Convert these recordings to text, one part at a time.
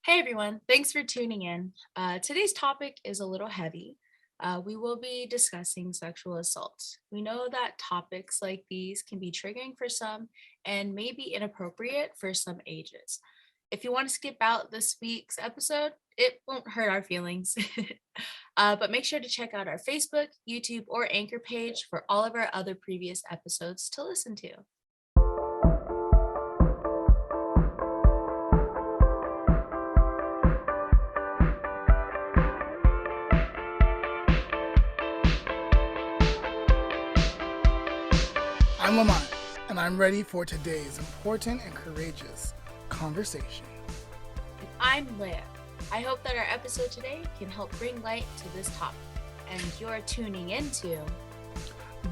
Hey everyone, thanks for tuning in. Today's topic is a little heavy. We will be discussing sexual assault. We know that topics like these can be triggering for some and may be inappropriate for some ages. If you want to skip out this week's episode, it won't hurt our feelings. But make sure to check out our Facebook, YouTube, or Anchor page for all of our other previous episodes to listen to. I'm Lamont, and I'm ready for today's important and courageous conversation. And I'm Leah. I hope that our episode today can help bring light to this topic. And you're tuning into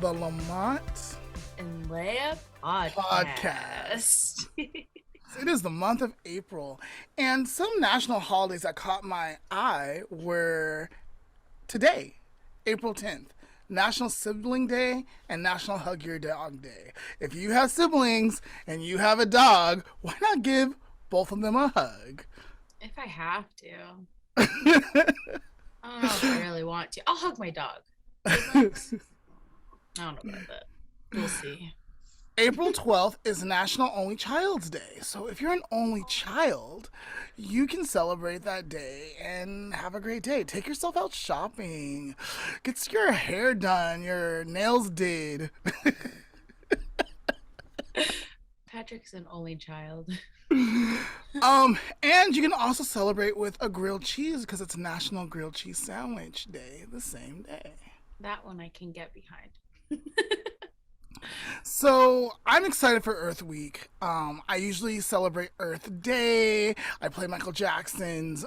The Lamont and Leah podcast. It is the month of April, and some national holidays that caught my eye were today, April 10th. National Sibling Day and National Hug Your Dog Day. If you have siblings and you have a dog, why not give both of them a hug? If I have to. I don't know if I really want to. I'll hug my dog. I don't know about that. We'll see. April 12th is National Only Child's Day. So if you're an only child, you can celebrate that day and have a great day. Take yourself out shopping. Get your hair done, your nails did. Patrick's an only child. And you can also celebrate with a grilled cheese because it's National Grilled Cheese Sandwich Day the same day. That one I can get behind. So I'm excited for Earth Week. I usually celebrate Earth Day. I play Michael Jackson's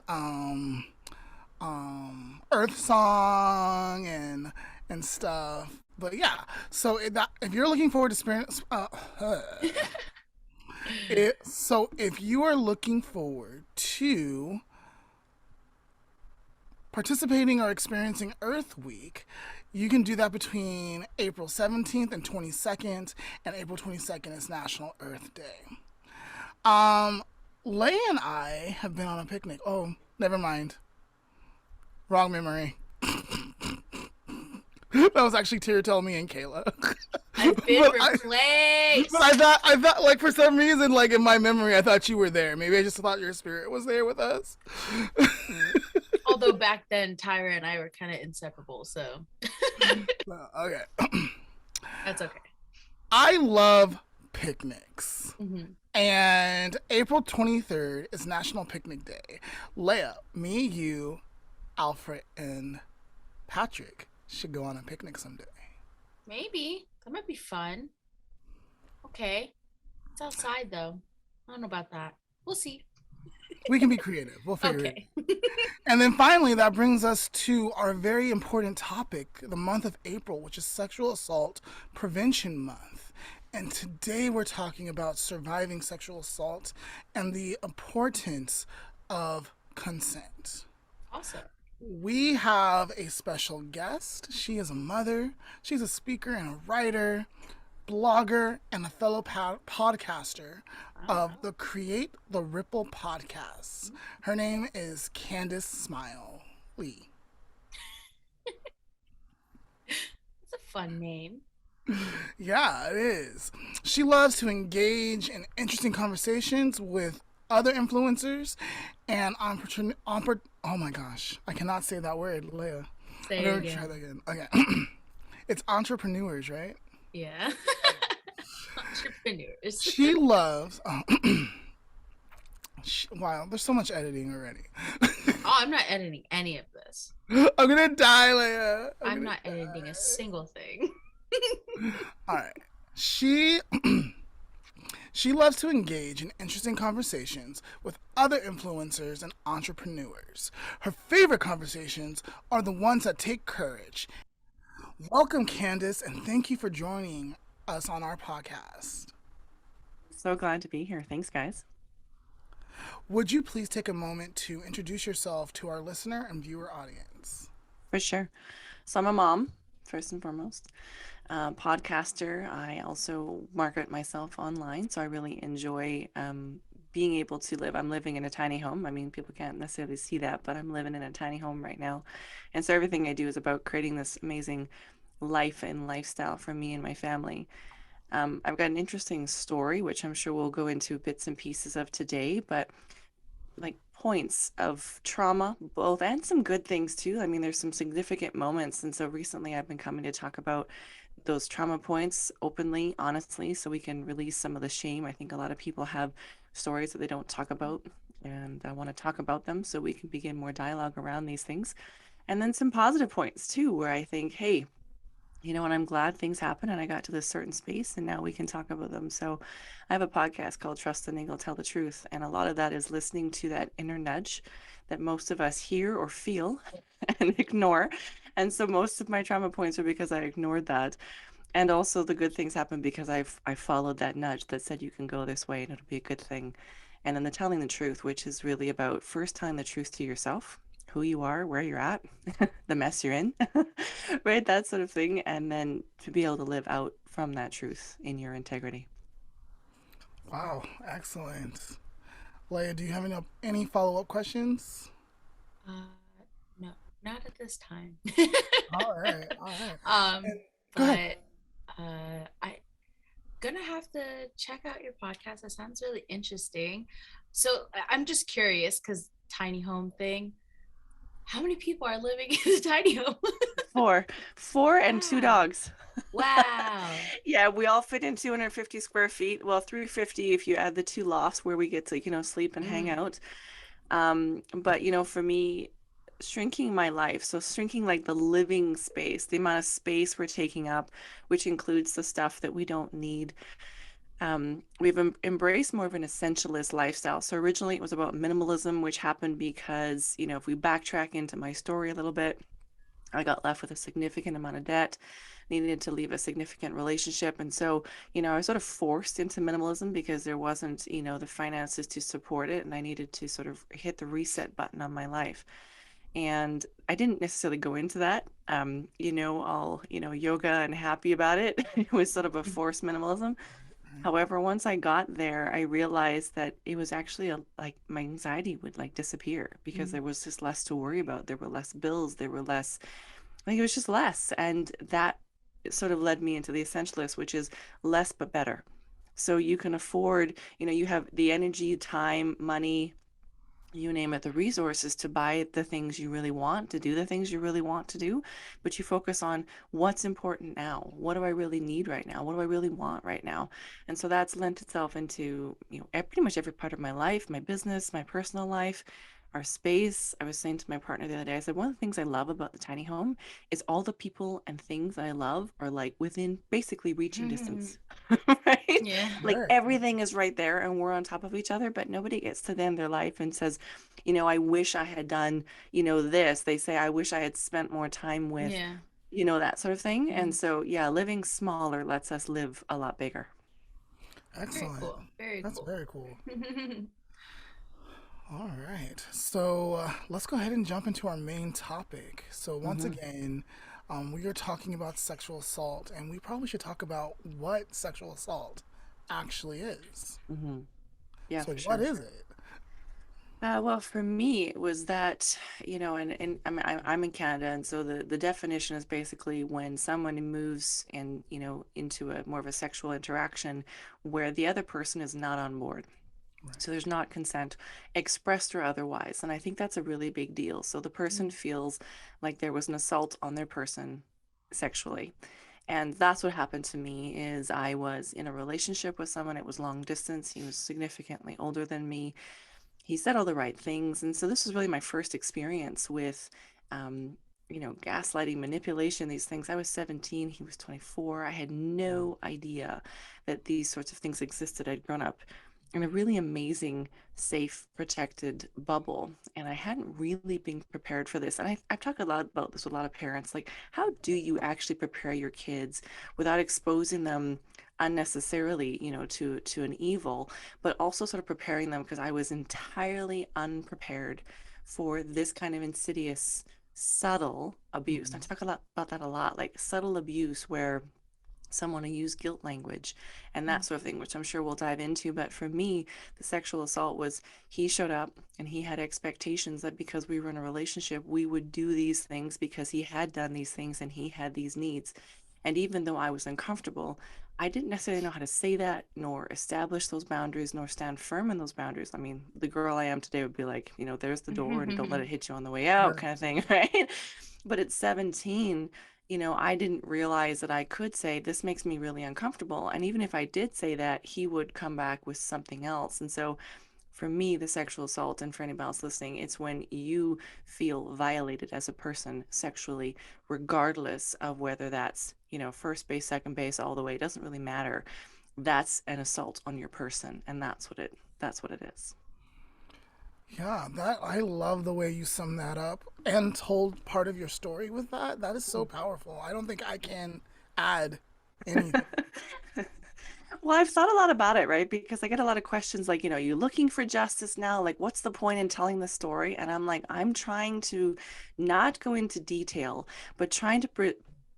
Earth song and stuff. But yeah, so if you're looking forward to if you are looking forward to participating or experiencing Earth Week, you can do that between April 17th and 22nd, and April 22nd is National Earth Day. Leah and I have been on a picnic. Oh, never mind. Wrong memory. That was actually Tiratel, me, and Kayla. I've been replaced. But I thought, like, for some reason, like, in my memory, I thought you were there. Maybe I just thought your spirit was there with us. Although back then, Tyra and I were kind of inseparable, so. Okay. That's okay. I love picnics. Mm-hmm. And April 23rd is National Picnic Day. Leah, me, you, Alfred, and Patrick should go on a picnic someday. Maybe. That might be fun. Okay. It's outside, though. I don't know about that. We'll see. We can be creative. We'll figure Okay. it. And then finally, that brings us to our very important topic, the month of April, which is Sexual Assault Prevention Month. And today we're talking about surviving sexual assault and the importance of consent. Awesome. We have a special guest. She is a mother. She's a speaker and a writer, blogger, and a fellow podcaster of the Create the Ripple podcast. Her name is Candice Smiley. It's a fun name. Yeah, it is. She loves to engage in interesting conversations with other influencers and oh my gosh, I cannot say that word, Leah. Say it again. Try that again. Okay. It's entrepreneurs, right? Yeah. Entrepreneurs. She loves. Wow, there's so much editing already. Oh, I'm not editing any of this. I'm gonna die, Leah. I'm not editing a single thing. All right. She loves to engage in interesting conversations with other influencers and entrepreneurs. Her favorite conversations are the ones that take courage. Welcome, Candice, and thank you for joining us on our podcast. So glad to be here. Thanks, guys. Would you please take a moment to introduce yourself to our listener and viewer audience? For sure. So I'm a mom, first and foremost. Podcaster. I also market myself online, so I really enjoy being able to live. I'm living in a tiny home. I mean, people can't necessarily see that, but I'm living in a tiny home right now. And so everything I do is about creating this amazing life and lifestyle for me and my family. I've got an interesting story, which I'm sure we'll go into bits and pieces of today, but like points of trauma, both and some good things too. I mean, there's some significant moments. And so recently I've been coming to talk about those trauma points openly, honestly, so we can release some of the shame. I think a lot of people have stories that they don't talk about, and I want to talk about them so we can begin more dialogue around these things. And then some positive points too, where I think, hey, you know, and I'm glad things happen and I got to this certain space and now we can talk about them. So I have a podcast called Trust the Eagle, Tell the Truth. And a lot of that is listening to that inner nudge that most of us hear or feel and ignore. And so most of my trauma points are because I ignored that. And also the good things happen because I followed that nudge that said you can go this way and it'll be a good thing. And then the telling the truth, which is really about first telling the truth to yourself, who you are, where you're at, the mess you're in, right? That sort of thing. And then to be able to live out from that truth in your integrity. Wow, excellent. Leah, do you have any follow up questions? Uh, no, not at this time. All right, all right. um, And go ahead. but I gonna have to check out your podcast. That sounds really interesting. So I'm just curious because tiny home thing. How many people are living in the tiny home? Four and two Wow. dogs. Wow. Yeah, we all fit in 250 square feet. Well, 350 if you add the two lofts where we get to, sleep and hang Mm, out. But for me, shrinking my life, so shrinking like the living space, the amount of space we're taking up, which includes the stuff that we don't need. We've embraced more of an essentialist lifestyle. So originally it was about minimalism, which happened because, if we backtrack into my story a little bit, I got left with a significant amount of debt, needed to leave a significant relationship. And so, I was sort of forced into minimalism because there wasn't, the finances to support it. And I needed to sort of hit the reset button on my life. And I didn't necessarily go into that, all, yoga and happy about it. It was sort of a mm, forced minimalism. However, once I got there, I realized that it was actually like my anxiety would like disappear because mm, there was just less to worry about. There were less bills, there were less, like it was just less. And that sort of led me into the essentialist, which is less but better. So you can afford, you have the energy, time, money, you name it, the resources to buy the things you really want, to do the things you really want to do, but you focus on what's important now. What do I really need right now? What do I really want right now? And so that's lent itself into, pretty much every part of my life, my business, my personal life, our space. I was saying to my partner the other day, I said, one of the things I love about the tiny home is all the people and things that I love are like within basically reaching mm. distance, right? Yeah. Like Right. everything is right there and we're on top of each other, but nobody gets to the end of their life and says, I wish I had done, this. They say, I wish I had spent more time with, Yeah. that sort of thing. And Mm. so, yeah, living smaller lets us live a lot bigger. Very Excellent. cool. Very That's cool. very cool. All right. So let's go ahead and jump into our main topic. So, once Hmm. again, we are talking about sexual assault, and we probably should talk about what sexual assault actually is. Hmm. Yeah, So, for what sure. is it? Well, for me, it was that, and I'm in Canada, and so the definition is basically when someone moves and, into a more of a sexual interaction where the other person is not on board. Right. So there's not consent, expressed or otherwise. And I think that's a really big deal. So the person Mm, feels like there was an assault on their person sexually. And that's what happened to me is I was in a relationship with someone. It was long distance. He was significantly older than me. He said all the right things. And so this was really my first experience with, um, gaslighting, manipulation, these things. I was 17, he was 24. I had no idea that these sorts of things existed. I'd grown up in a really amazing, safe, protected bubble. And I hadn't really been prepared for this. And I've talked a lot about this with a lot of parents. Like, how do you actually prepare your kids without exposing them unnecessarily, to an evil, but also sort of preparing them because I was entirely unprepared for this kind of insidious, subtle abuse. And I Mhm. talk a lot about that a lot, like subtle abuse where someone to use guilt language and that Mm. sort of thing, which I'm sure we'll dive into. But for me, the sexual assault was he showed up and he had expectations that because we were in a relationship, we would do these things because he had done these things and he had these needs. And even though I was uncomfortable, I didn't necessarily know how to say that, nor establish those boundaries, nor stand firm in those boundaries. I mean, the girl I am today would be like, there's the door and don't let it hit you on the way out, Right. kind of thing, right? But at 17, I didn't realize that I could say, this makes me really uncomfortable. And even if I did say that, he would come back with something else. And so for me, the sexual assault, and for anybody else listening, it's when you feel violated as a person sexually, regardless of whether that's, first base, second base, all the way, it doesn't really matter. That's an assault on your person. And that's what it is. Yeah, that I love the way you sum that up and told part of your story with that. That is so powerful. I don't think I can add anything. Well, I've thought a lot about it, right? Because I get a lot of questions like, are you looking for justice now? Like, what's the point in telling the story? And I'm like, I'm trying to not go into detail, but trying to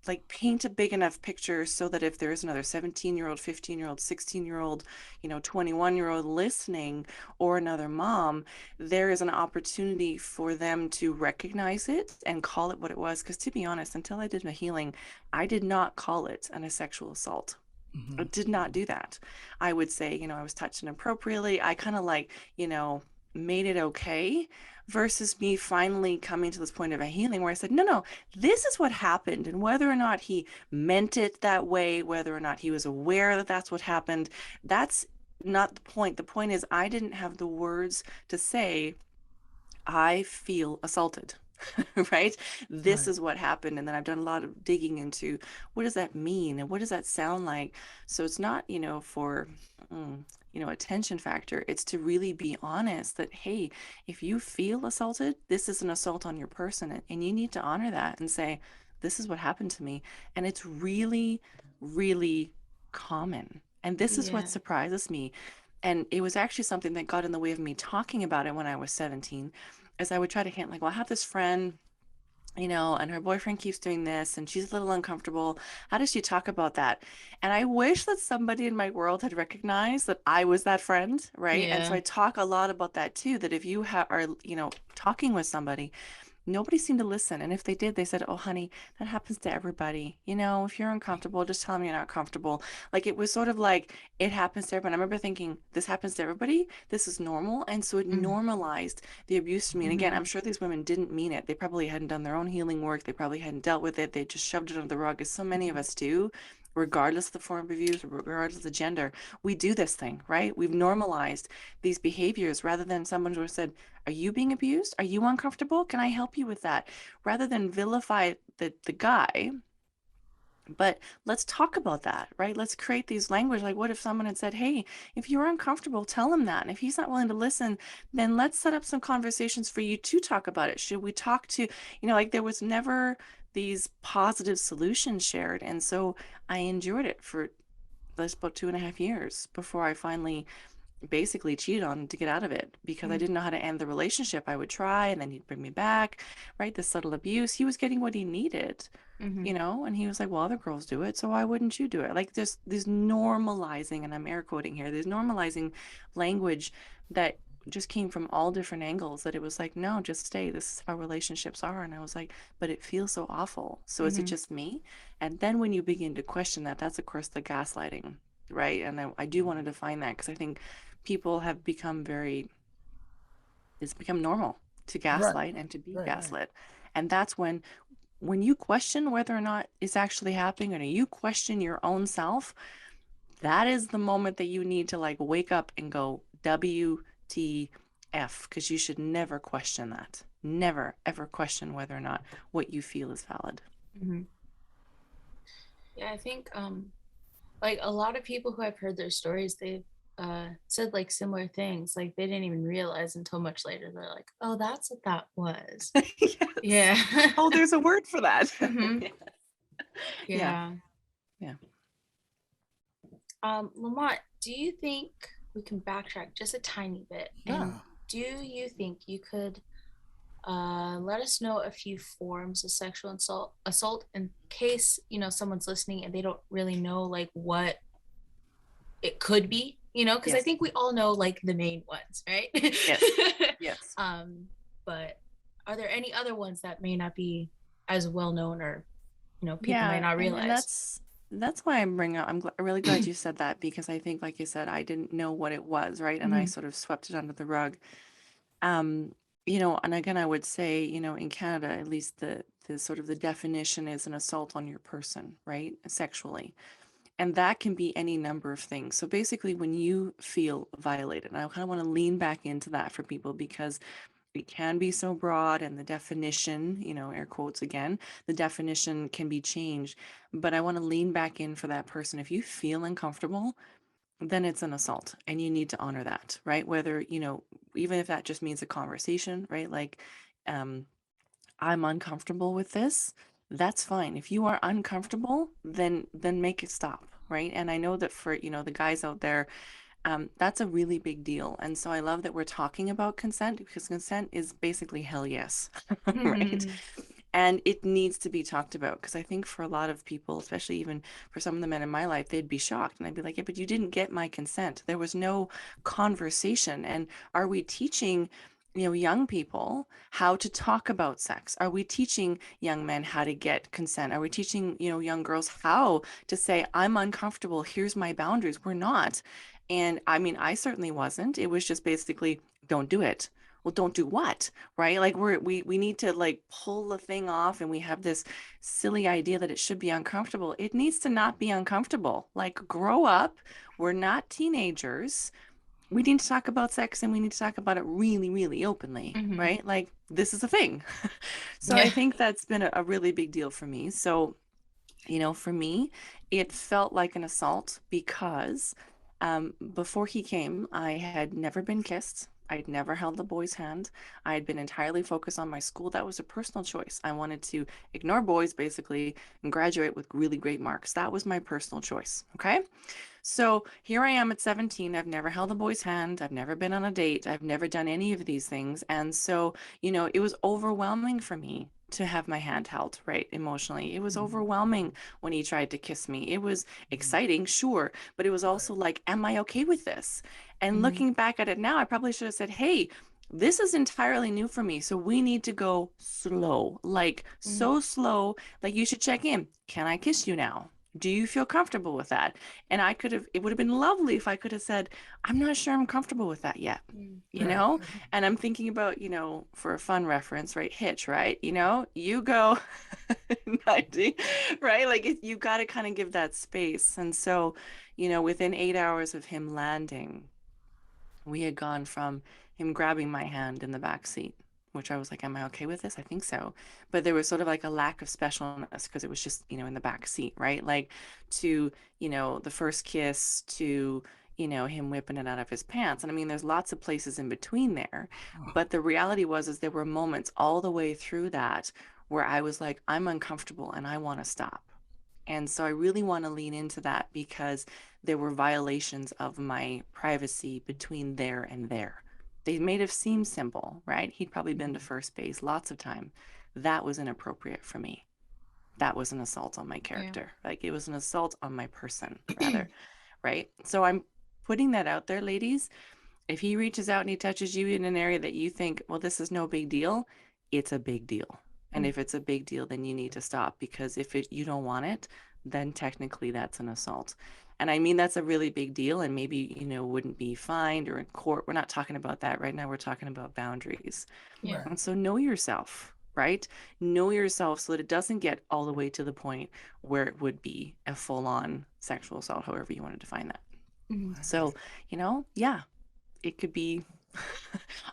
like paint a big enough picture so that if there is another 17-year-old, 15-year-old, 16-year-old, 21-year-old listening, or another mom, there is an opportunity for them to recognize it and call it what it was. Because to be honest, until I did my healing, I did not call it a sexual assault. I Mm-hmm. did not do that. I would say, I was touched inappropriately. I kind of like, made it okay versus me finally coming to this point of a healing where I said, no, no, this is what happened. And whether or not he meant it that way, whether or not he was aware that that's what happened, that's not the point. The point is, I didn't have the words to say, I feel assaulted. Right? This Right. is what happened. And then I've done a lot of digging into what does that mean and what does that sound like? So it's not, for, attention factor. It's to really be honest that, hey, if you feel assaulted, this is an assault on your person. And you need to honor that and say, this is what happened to me. And it's really, really common. And this is what Yeah. surprises me. And it was actually something that got in the way of me talking about it when I was 17, as I would try to hint, like, well, I have this friend, and her boyfriend keeps doing this and she's a little uncomfortable. How does she talk about that? And I wish that somebody in my world had recognized that I was that friend, right? And so Yeah. I talk a lot about that too, that if you are, talking with somebody, nobody seemed to listen. And if they did, they said, oh, honey, that happens to everybody. If you're uncomfortable, just tell them you're not comfortable. Like it was sort of like it happens to everyone. I remember thinking, this happens to everybody. This is normal. And so it normalized the abuse to me. And again, Mm-hmm. I'm sure these women didn't mean it. They probably hadn't done their own healing work. They probably hadn't dealt with it. They just shoved it under the rug, as so many of us do. Regardless of the form of abuse, regardless of the gender, we do this thing, right? We've normalized these behaviors rather than someone who said, are you being abused? Are you uncomfortable? Can I help you with that? Rather than vilify the guy, but let's talk about that, right? Let's create these language. Like, what if someone had said, hey, if you're uncomfortable, tell him that. And if he's not willing to listen, then let's set up some conversations for you to talk about it. Should we talk to, like there was never these positive solutions shared. And so I endured it for this about 2.5 years before I finally basically cheated on to get out of it because I didn't know how to end the relationship. I would try and then he'd bring me back, right? The subtle abuse. He was getting what he needed, Mm-hmm. and he was like, well, other girls do it, so why wouldn't you do it? Like there's normalizing, and I'm air quoting here, there's normalizing language that just came from all different angles that it was like, no, just stay. This is how relationships are. And I was like, but it feels so awful. So is it Mm-hmm. just me? And then when you begin to question that, that's of course the gaslighting, right? And I do want to define that because I think people have become it's become normal to Right. gaslight and to be Right. Right. gaslit. And that's when you question whether or not it's actually happening and you question your own self, that is the moment that you need to like wake up and go WTF, because you should never question that. Never ever question whether or not what you feel is valid. Mm-hmm. Yeah, I think like a lot of people who I've heard their stories, they've said like similar things. Like they didn't even realize until much later. They're like, oh, that's what that was. Yes. Yeah. Oh, there's a word for that. Mm-hmm. Yeah. Yeah. Yeah. Lamont, do you think we can backtrack just a tiny bit? And Yeah. do you think you could Let us know a few forms of sexual assault in case someone's listening and they don't really know like what it could be, because I Yes. think we all know like the main ones, right? Yes. Yes. um, but are there any other ones that may not be as well known, or people might Yeah, not and realize? that's why I'm bringing up. Really glad you said that because I think, like you said, I didn't know what it was, right? And I Mhm. sort of swept it under the rug. Um, and again, I would say, in Canada, at least the sort of the definition is an assault on your person, right? Sexually. And that can be any number of things. So basically, when you feel violated, and I kind of want to lean back into that for people because it can be so broad and the definition, air quotes again, the definition can be changed. But I want to lean back in for that person. If you feel uncomfortable, then it's an assault and you need to honor that, right? Whether, even if that just means a conversation, right? Like, um, I'm uncomfortable with this. That's fine. If you are uncomfortable, then make it stop, right? And I know that for, the guys out there, that's a really big deal. And so I love that we're talking about consent because consent is basically hell yes, right? Mhm. And it needs to be talked about because I think for a lot of people, especially even for some of the men in my life, they'd be shocked. And I'd be like, yeah, but you didn't get my consent. There was no conversation. And are we teaching, young people how to talk about sex? Are we teaching young men how to get consent? Are we teaching, young girls how to say, I'm uncomfortable, here's my boundaries? We're not. And I mean, I certainly wasn't. It was just basically, don't do it. Well, don't do what? Right? Like we need to like pull the thing off and we have this silly idea that it should be uncomfortable. It needs to not be uncomfortable. Like grow up. We're not teenagers. We need to talk about sex and we need to talk about it really, really openly, Mhm. right? Like this is a thing. So I Yeah. think that's been a really big deal for me. So for me, it felt like an assault because before he came, I had never been kissed. I'd never held the boy's hand. I had been entirely focused on my school. That was a personal choice. I wanted to ignore boys basically and graduate with really great marks. That was my personal choice. Okay. So here I am at 17. I've never held a boy's hand. I've never been on a date. I've never done any of these things. And so, it was overwhelming for me to have my hand held, right? Emotionally. It was overwhelming when he tried to kiss me. It was exciting, sure, but it was Right. also like, am I okay with this? And Mhm. looking back at it now, I probably should have said, hey, this is entirely new for me. So we need to go slow, like Mhm. so slow. Like you should check in. Can I kiss you now? Do you feel comfortable with that? And it would have been lovely if I could have said, I'm not sure I'm comfortable with that yet, Mhm. you Yeah. Right. know? And I'm thinking about, for a fun reference, right? Hitch, right? You go 90, right? Like you got to kind of give that space. And so, within 8 hours of him landing, we had gone from him grabbing my hand in the back seat, which I was like, am I okay with this? I think so. But there was sort of like a lack of specialness because it was just, in the back seat, right? Like to, the first kiss to, him whipping it out of his pants. And I mean, there's lots of places in between there. But the reality is there were moments all the way through that where I was like, I'm uncomfortable and I want to stop. And so I really want to lean into that because there were violations of my privacy between there and there. They made it seem simple, right? He'd probably been to first base lots of time. That was inappropriate for me. That was an assault on my Yeah. character. Like it was an assault on my person, rather, right? So I'm putting that out there, ladies. If he reaches out and he touches you in an area that you think, well, this is no big deal, it's a big deal. And Mhm. if it's a big deal, then you need to stop because if you don't want it, then technically that's an assault. And I mean, that's a really big deal and maybe, wouldn't be fined or in court. We're not talking about that right now. We're talking about boundaries. Yeah. Right. And so know yourself, right? Know yourself so that it doesn't get all the way to the point where it would be a full on sexual assault, however you want to define that. Mhm. So, yeah, it could be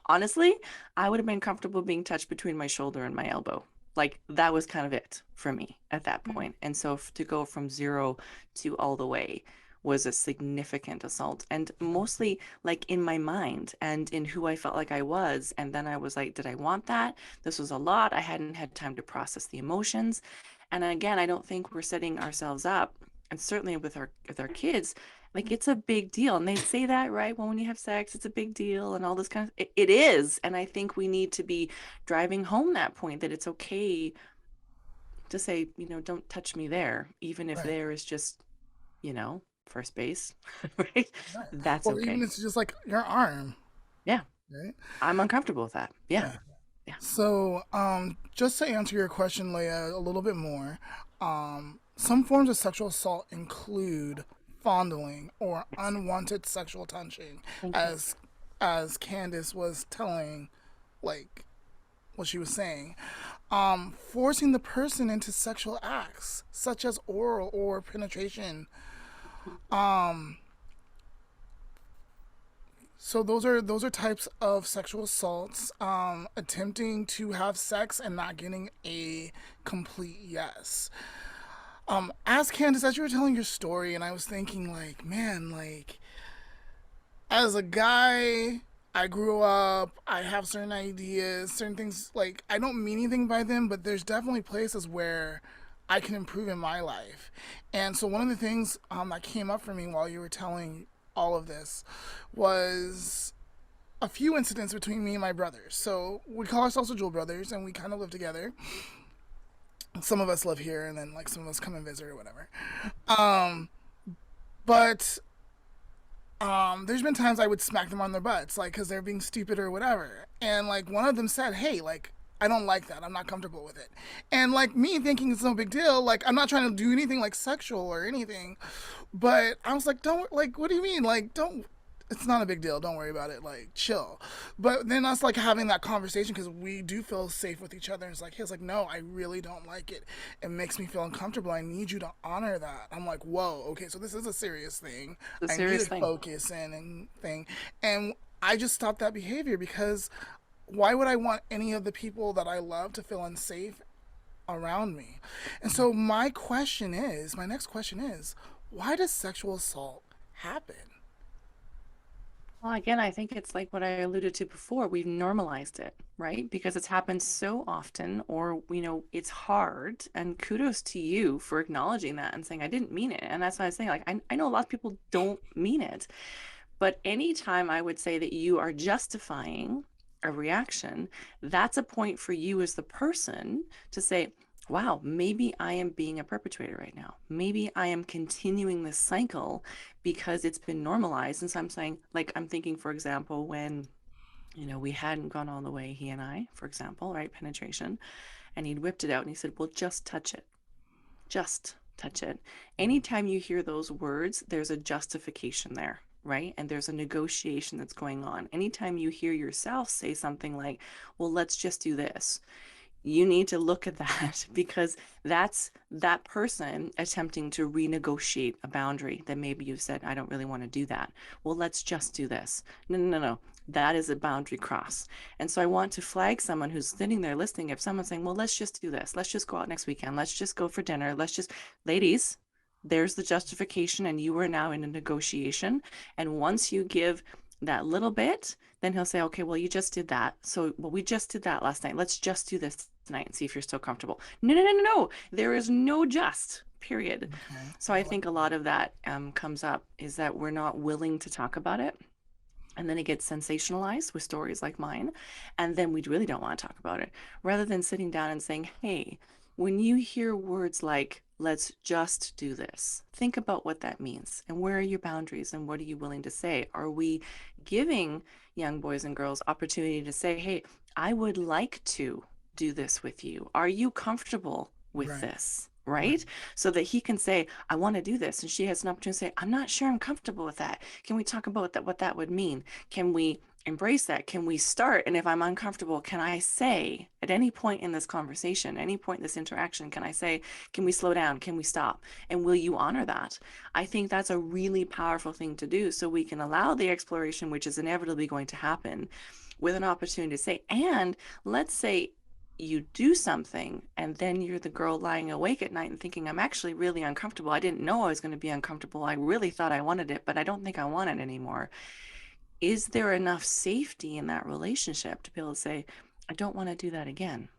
honestly, I would have been comfortable being touched between my shoulder and my elbow. Like that was kind of it for me at that Mhm. point. And so to go from zero to all the way was a significant assault and mostly like in my mind and in who I felt like I was. And then I was like, did I want that? This was a lot. I hadn't had time to process the emotions. And again, I don't think we're setting ourselves up, and certainly with our kids, Like it's a big deal. And they say that, right? Well, when you have sex, it's a big deal and all this kind of it is. And I think we need to be driving home that point that it's okay to say, don't touch me there, even if Right. there is just, first base, right? Right. That's Or even okay. it's just like your arm, Yeah. right? I'm uncomfortable with that. Yeah. Yeah. Yeah. So, just to answer your question, Leah, a little bit more, some forms of sexual assault include fondling or Yes. unwanted sexual touching, Thank you. as Candice was telling, like what she was saying, forcing the person into sexual acts such as oral or penetration. So those are types of sexual assaults. Attempting to have sex and not getting a complete yes. As Candace, as you were telling your story, and I was thinking, like, man, like, as a guy, I grew up, I have certain ideas, certain things, like, I don't mean anything by them, but there's definitely places where I can improve in my life. And so one of the things that came up for me while you were telling all of this was a few incidents between me and my brothers. So we call ourselves the Jewel Brothers, and we kind of live together. Some of us live here, and then like some of us come and visit or whatever. But there's been times I would smack them on their butts, like because they're being stupid or whatever. And like one of them said, "Hey, like I don't like that. I'm not comfortable with it." And like me thinking it's no big deal, like I'm not trying to do anything like sexual or anything, but I was like, "Don't like, what do you mean? Like, don't." It's not a big deal. Don't worry about it. Like, chill. But then us like having that conversation because we do feel safe with each other. And it's like, he's like, no, I really don't like it. It makes me feel uncomfortable. I need you to honor that. I'm like, whoa, okay, so this is a serious thing. It's a I need serious to thing. focus in and thing. And I just stopped that behavior because why would I want any of the people that I love to feel unsafe around me? And so my next question is, why does sexual assault happen? Well, again, I think it's like what I alluded to before. We've normalized it, right? Because it's happened so often, or, it's hard. And kudos to you for acknowledging that and saying, I didn't mean it. And that's what I was saying. Like, I know a lot of people don't mean it. But anytime I would say that you are justifying a reaction, that's a point for you as the person to say, wow, maybe I am being a perpetrator right now. Maybe I am continuing this cycle because it's been normalized. And so I'm saying, like, I'm thinking, for example, when, we hadn't gone all the way, he and I, for example, right, penetration, and he'd whipped it out and he said, well, just touch it. Just touch it. Anytime you hear those words, there's a justification there, right? And there's a negotiation that's going on. Anytime you hear yourself say something like, well, let's just do this, you need to look at that because that's that person attempting to renegotiate a boundary that maybe you've said, I don't really want to do that. Well, let's just do this. No, no, no, no. That is a boundary cross. And so I want to flag someone who's sitting there listening. If someone's saying, well, let's just do this, let's just go out next weekend, let's just go for dinner, ladies, there's the justification, and you are now in a negotiation. And once you give that little bit, then he'll say, okay, well, you just did that. So, well, we just did that last night. Let's just do this tonight and see if you're still comfortable. No, no, no, no, no. There is no just, period. Okay. So I think a lot of that comes up is that we're not willing to talk about it. And then it gets sensationalized with stories like mine. And then we really don't want to talk about it rather than sitting down and saying, hey, when you hear words like, let's just do this, think about what that means and where are your boundaries and what are you willing to say? Are we giving young boys and girls opportunity to say, hey, I would like to do this with you. Are you comfortable with Right. this? Right. Right? So that he can say, I want to do this. And she has an opportunity to say, I'm not sure I'm comfortable with that. Can we talk about that, what that would mean? Can we embrace that? Can we start? And if I'm uncomfortable, can I say at any point in this conversation, any point in this interaction, can I say, can we slow down? Can we stop? And will you honor that? I think that's a really powerful thing to do so we can allow the exploration, which is inevitably going to happen, with an opportunity to say, and let's say you do something and then you're the girl lying awake at night and thinking, I'm actually really uncomfortable. I didn't know I was going to be uncomfortable. I really thought I wanted it, but I don't think I want it anymore. Is there enough safety in that relationship to be able to say, I don't want to do that again?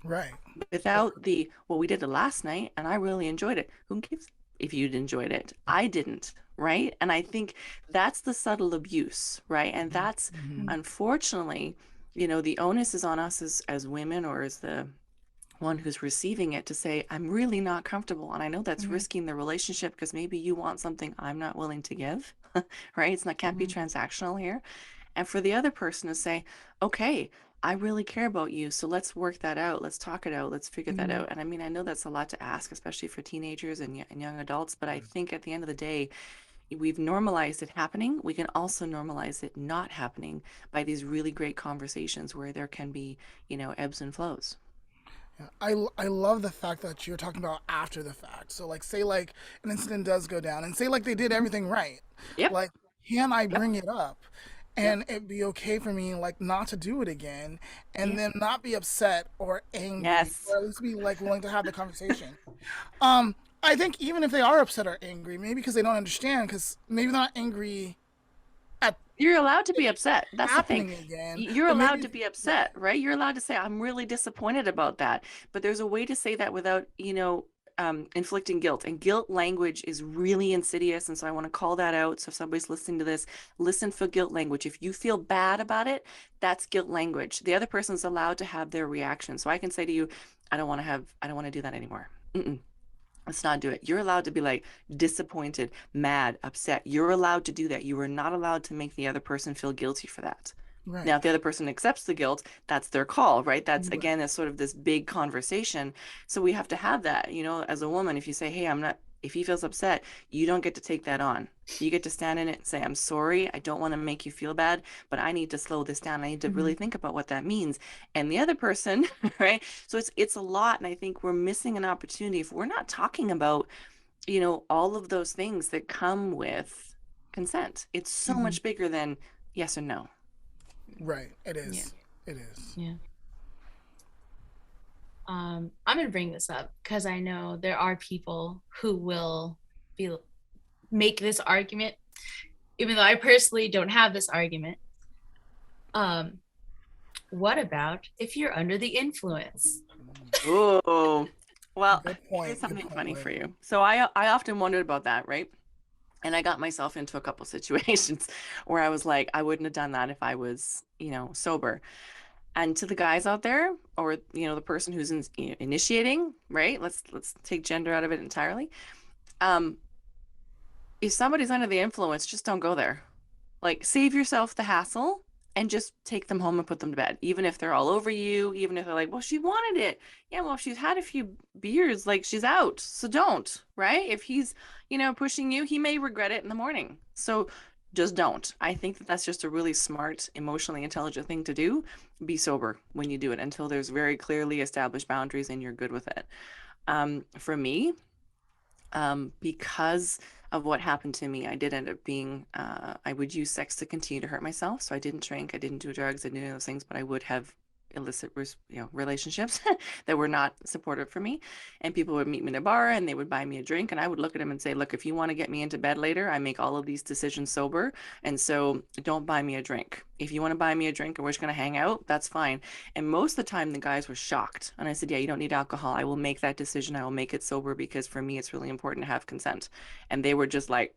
Right. Without the, well, we did it last night and I really enjoyed it. Who gives? if you'd enjoyed it. I didn't, right? And I think that's the subtle abuse, right? And that's Mm-hmm. Mm, unfortunately, the onus is on us as women or as the one who's receiving it to say, I'm really not comfortable. And I know that's mhm, risking the relationship because maybe you want something I'm not willing to give, right? It's not, can't be mhm, transactional here. And for the other person to say, okay, I really care about you. So let's work that out. Let's talk it out. Let's figure that mhm, out. And I mean, I know that's a lot to ask, especially for teenagers and young adults. But I think at the end of the day, we've normalized it happening. We can also normalize it not happening by these really great conversations where there can be, ebbs and flows. Yeah, I love the fact that you're talking about after the fact. So like say like an incident does go down and say like they did Mhm. everything right. Yep. Like can I Yep. bring it up Yep. and it be okay for me like not to do it again and Yeah. then not be upset or angry Yes. or at least be like willing to have the conversation. I think even if they are upset or angry, maybe because they don't understand cuz maybe they're not angry at You're allowed to be it upset. That's the thing. happening again, You're but allowed maybe to be yeah. upset, right? You're allowed to say, I'm really disappointed about that. But there's a way to say that without, inflicting guilt. And guilt language is really insidious. And so I want to call that out. So if somebody's listening to this, listen for guilt language. If you feel bad about it, that's guilt language. The other person's allowed to have their reaction. So I can say to you, I don't want to do that anymore. Mm-mm. Let's not do it. You're allowed to be like disappointed, mad, upset. You're allowed to do that. You are not allowed to make the other person feel guilty for that. Now, Right. if the other person accepts the guilt, that's their call, right? That's mhm, Right. again, that's sort of this big conversation. So we have to have that, as a woman, if you say, hey, I'm not, if he feels upset, you don't get to take that on. You get to stand in it and say, I'm sorry. I don't want to make you feel bad, but I need to slow this down. I need to really mhm, think about what that means. And the other person, right? So it's a lot. And I think we're missing an opportunity if we're not talking about, all of those things that come with consent. It's so mhm. much bigger than yes or no. Right. It Yeah, is. It is. yeah. I'm gonna bring this up because I know there are people who will be make this argument, even though I personally don't have this argument. Um, what about if you're under the influence? Oh, well, Good here's point. Good something point, funny for Leah. you. So I often wondered about that, right? And I got myself into a couple situations where I was like, I wouldn't have done that if I was, sober. And to the guys out there, or the person who's initiating, right? Let's take gender out of it entirely. Um, if somebody's under the influence, just don't go there. Like, save yourself the hassle and just take them home and put them to bed. Even if they're all over you, even if they're like, well, she wanted it. Yeah, well, if she's had a few beers, like she's out. So don't, right? If he's, pushing you, he may regret it in the morning. So just don't. I think that that's just a really smart, emotionally intelligent thing to do. Be sober when you do it until there's very clearly established boundaries and you're good with it. For me, because of what happened to me, I did end up being, I would use sex to continue to hurt myself. So I didn't drink, I didn't do drugs, I didn't do those things, but I would have illicit, relationships that were not supportive for me. And people would meet me in a bar and they would buy me a drink. And I would look at them and say, look, if you want to get me into bed later, I make all of these decisions sober. And so don't buy me a drink. If you want to buy me a drink and we're just going to hang out, that's fine. And most of the time, the guys were shocked. And I said, yeah, you don't need alcohol. I will make that decision. I will make it sober because for me, it's really important to have consent. And they were just like,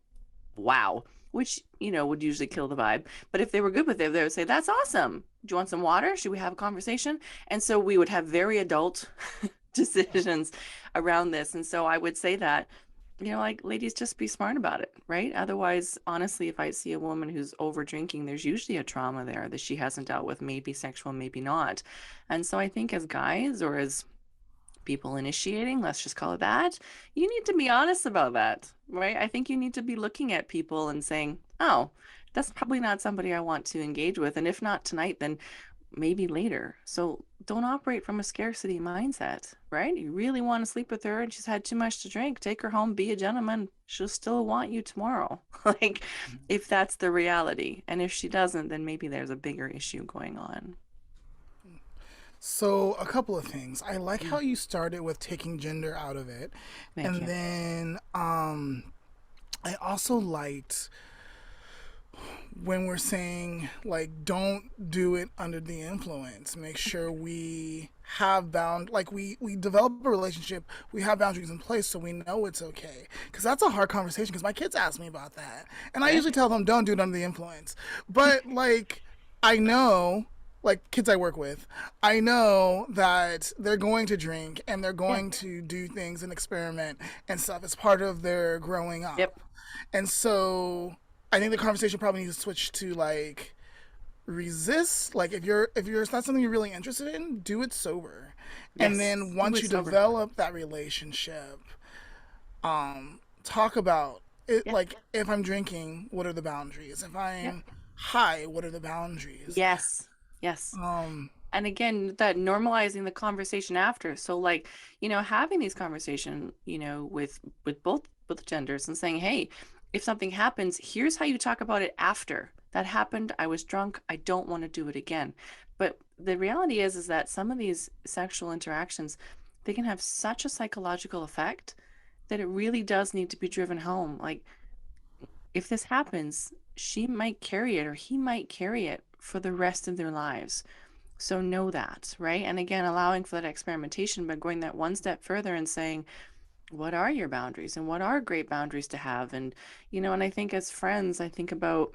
wow, which, would usually kill the vibe. But if they were good with it, they would say, that's awesome. Do you want some water? Should we have a conversation? And so we would have very adult decisions around this. And so I would say that, like ladies, just be smart about it, right? Otherwise, honestly, if I see a woman who's over drinking, there's usually a trauma there that she hasn't dealt with, maybe sexual, maybe not. And so I think as guys or as people initiating, let's just call it that, you need to be honest about that, right? I think you need to be looking at people and saying, oh, that's probably not somebody I want to engage with. And if not tonight, then maybe later. So don't operate from a scarcity mindset, right? You really want to sleep with her and she's had too much to drink, take her home, be a gentleman. She'll still want you tomorrow. Like, if that's the reality. And if she doesn't, then maybe there's a bigger issue going on. So, a couple of things. I like how Mm, you started with taking gender out of it. thank And you. then I also liked when we're saying like don't do it under the influence, make sure we have like we develop a relationship, we have boundaries in place so we know it's okay, because that's a hard conversation, because my kids ask me about that and I Okay. usually tell them don't do it under the influence, but like I know, like kids I work with, I know that they're going to drink and they're Yeah. going to do things and experiment and stuff as part of their growing Yep. up. And so I think the conversation probably needs to switch to like resist. Like if you're it's not something you're really interested in, do it sober. And Yes. then Do once it you sober. develop that relationship, talk about it. Yeah. Like if I'm drinking, what are the boundaries? If Yeah. I'm high, what are the boundaries? Yes. Yes. Um, And again, that normalizing the conversation after. So like, having these conversation, with both genders and saying, "Hey, if something happens, here's how you talk about it after. That happened, I was drunk, I don't want to do it again." But the reality is that some of these sexual interactions, they can have such a psychological effect that it really does need to be driven home. Like if this happens, she might carry it or he might carry it for the rest of their lives. So know that, right? And again, allowing for that experimentation, but going that one step further and saying, what are your boundaries and what are great boundaries to have? And I think as friends, I think about,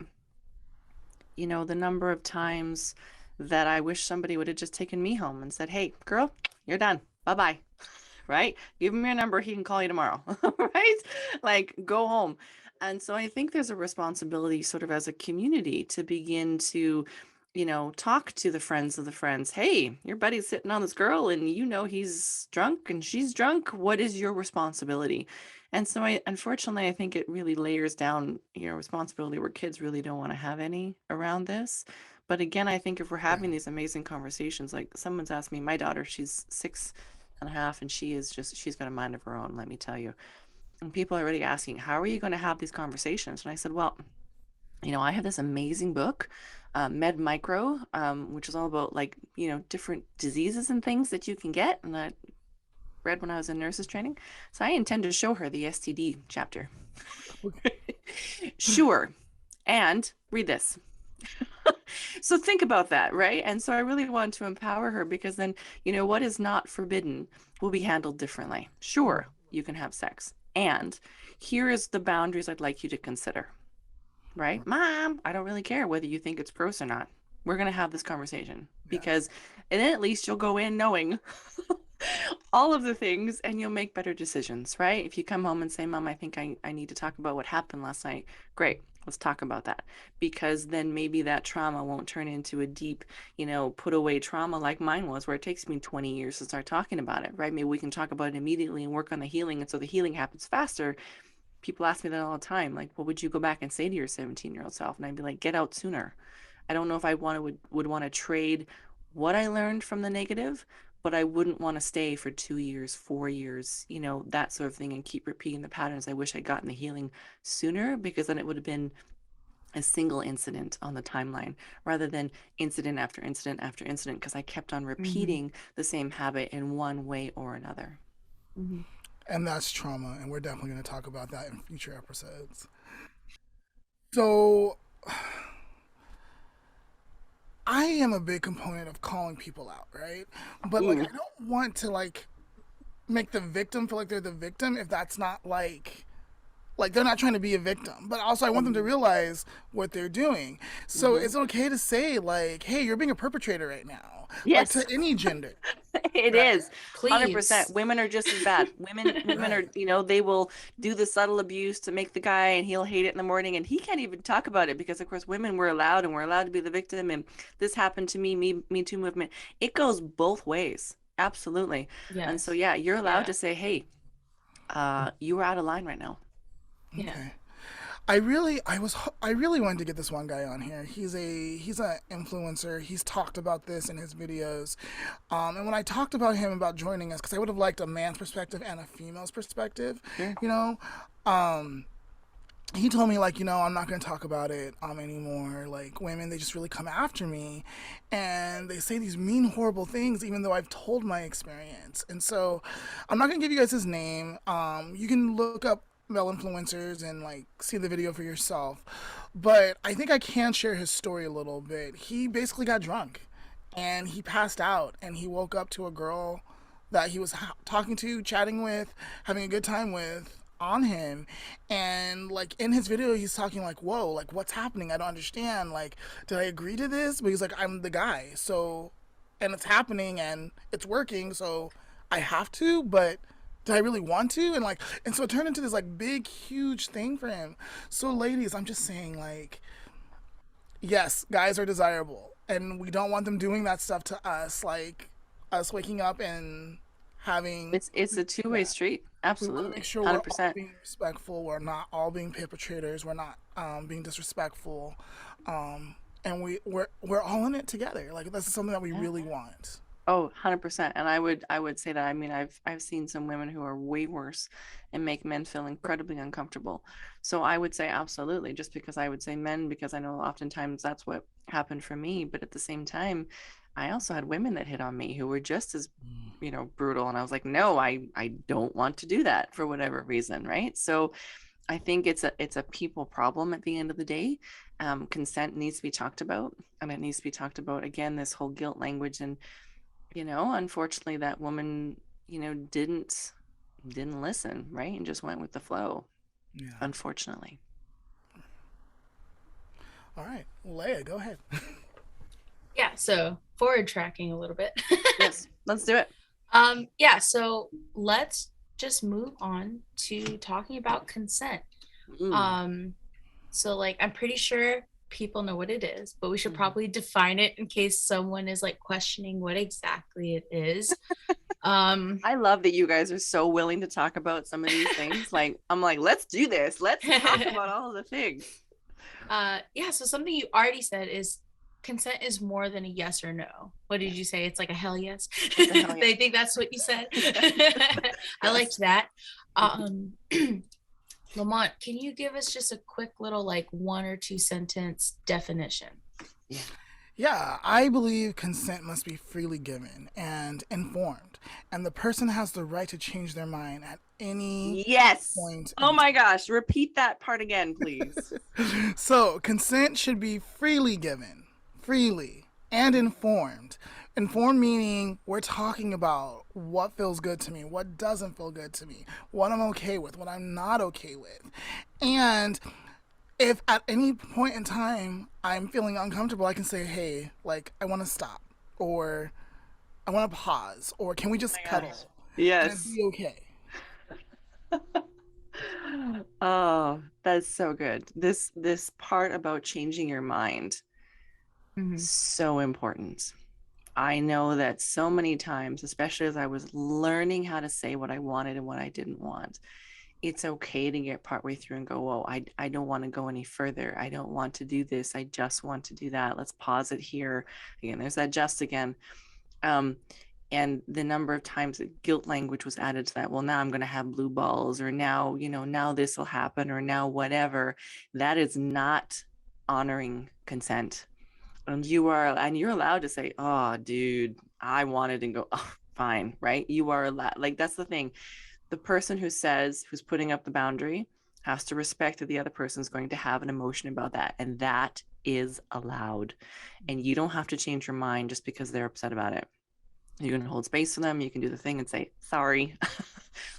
the number of times that I wish somebody would have just taken me home and said, "Hey, girl, you're done. Bye-bye." Right? Give him your number. He can call you tomorrow. Right? Like, go home. And so I think there's a responsibility, sort of as a community, to begin to, talk to the friends of the friends. Hey, your buddy's sitting on this girl and he's drunk and she's drunk. What is your responsibility? And so unfortunately, I think it really layers down, responsibility where kids really don't want to have any around this. But again, I think if we're yeah. having these amazing conversations, like someone's asked me, my daughter, she's 6.5, and she's got a mind of her own, let me tell you. And people are already asking, how are you going to have these conversations? And I said, well, I have this amazing book, Med Micro, which is all about like, different diseases and things that you can get. And I read when I was in nurses training. So I intend to show her the STD chapter. Sure. And read this. So think about that, right? And so I really want to empower her, because then, what is not forbidden will be handled differently. Sure, you can have sex. And here is the boundaries I'd like you to consider, right? Mom, I don't really care whether you think it's gross or not. We're going to have this conversation, Yeah. because, and then at least you'll go in knowing all of the things and you'll make better decisions, right? If you come home and say, "Mom, I think I need to talk about what happened last night," great. Let's talk about that, because then maybe that trauma won't turn into a deep, put away trauma like mine was, where it takes me 20 years to start talking about it, right? Maybe we can talk about it immediately and work on the healing. And so the healing happens faster. People ask me that all the time. Like, what would you go back and say to your 17-year-old self? And I'd be like, get out sooner. I don't know if I would want to trade what I learned from the negative, but I wouldn't want to stay for 2 years, 4 years, that sort of thing, and keep repeating the patterns. I wish I'd gotten the healing sooner, because then it would have been a single incident on the timeline rather than incident after incident after incident, because I kept on Mhm, repeating the same habit in one way or another. mhm. And that's trauma, and we're definitely going to talk about that in future episodes. So I am a big component of calling people out, right? But like Ooh, I don't want to like make the victim feel like they're the victim if that's not like they're not trying to be a victim, but also I want them to mhm, realize what they're doing. So mhm. it's okay to say like, "Hey, you're being a perpetrator right now," like to Yes. any gender, It right? is. 100%. Please. Women are just as bad. Women are, Right. they will do the subtle abuse to make the guy, and he'll hate it in the morning, and he can't even talk about it, because of course women were allowed, and we're allowed to be the victim, and this happened to me too movement. It goes both ways. Absolutely. And so Yes. yeah, you're allowed Yeah. to say, "Hey, you are out of line right now." Yeah. Okay. I really wanted to get this one guy on here. He's a influencer. He's talked about this in his videos, and when I talked about him about joining us, because I would have liked a man's perspective and a female's perspective, Sure. you know, um, he told me like, I'm not going to talk about it anymore. Like women, they just really come after me, and they say these mean, horrible things, even though I've told my experience. And so, I'm not going to give you guys his name. You can look up male influencers and like see the video for yourself. But I think I can share his story a little bit. He basically got drunk and he passed out and he woke up to a girl that he was talking to, chatting with, having a good time with on him. And like in his video he's talking like, whoa, like what's happening, I don't understand, like did I agree to this? But he's like, I'm the guy, so, and it's happening and it's working, so I have to, but did I really want to? And like, and so it turned into this like big huge thing for him. So ladies, I'm just saying, like, yes, guys are desirable and we don't want them doing that stuff to us, like us waking up and having, It's a two-way yeah, street. we want to make Absolutely. sure we're all 100%. being respectful. We're not all being perpetrators. We're not being disrespectful, and we're all in it together. Like this is something that we Yeah. really want. Oh, 100%. And I would say that, I mean, I've seen some women who are way worse and make men feel incredibly uncomfortable. So I would say absolutely, just because I would say men, because I know oftentimes that's what happened for me. But at the same time, I also had women that hit on me who were just as, brutal. And I was like, no, I don't want to do that for whatever reason. Right. So I think it's a people problem at the end of the day. Consent needs to be talked about, and it needs to be talked about again, this whole guilt language. And unfortunately that woman, didn't listen, right? And just went with the flow, Yeah. unfortunately. All right, Leah, go ahead. Yeah, so forward tracking a little bit. Yes, let's do it. Yeah, so let's just move on to talking about consent. Mm. Um, so like I'm pretty sure people know what it is, but we should Mhm. probably define it in case someone is like questioning what exactly it is. Um, I love that you guys are so willing to talk about some of these things. Like, I'm like, let's do this. Let's talk about all of the things. yeah, so something you already said is consent is more than a yes or no. What did Yes. you say? It's like a hell yes. It's a hell yes. They think that's what you said. I Yes. liked that. Lamont, can you give us just a quick little like 1 or 2 sentence definition? Yeah. Yeah, I believe consent must be freely given and informed, and the person has the right to change their mind at any Yes. point. Oh my gosh. Repeat that part again, please. So, consent should be freely given, freely, and informed. Informed meaning we're talking about what feels good to me, what doesn't feel good to me, what I'm okay with, what I'm not okay with. And if at any point in time I'm feeling uncomfortable, I can say, hey, like, I want to stop, or I want to pause, or can we just Oh my cuddle? gosh. And it'd Yes. be okay. Oh, that's so good. This part about changing your mind, Mhm. so important. I know that so many times, especially as I was learning how to say what I wanted and what I didn't want, it's okay to get partway through and go, whoa, I don't want to go any further. I don't want to do this. I just want to do that. Let's pause it here. Again, there's that just again. Um, and the number of times that guilt language was added to that, well, now I'm going to have blue balls, or now, now this will happen, or now whatever. That is not honoring consent. And you're allowed to say, oh, dude, I wanted, and go, oh, fine, right? You are allowed. Like, that's the thing. The person who's putting up the boundary has to respect that the other person is going to have an emotion about that. And that is allowed. And you don't have to change your mind just because they're upset about it. You can hold space for them. You can do the thing and say, sorry,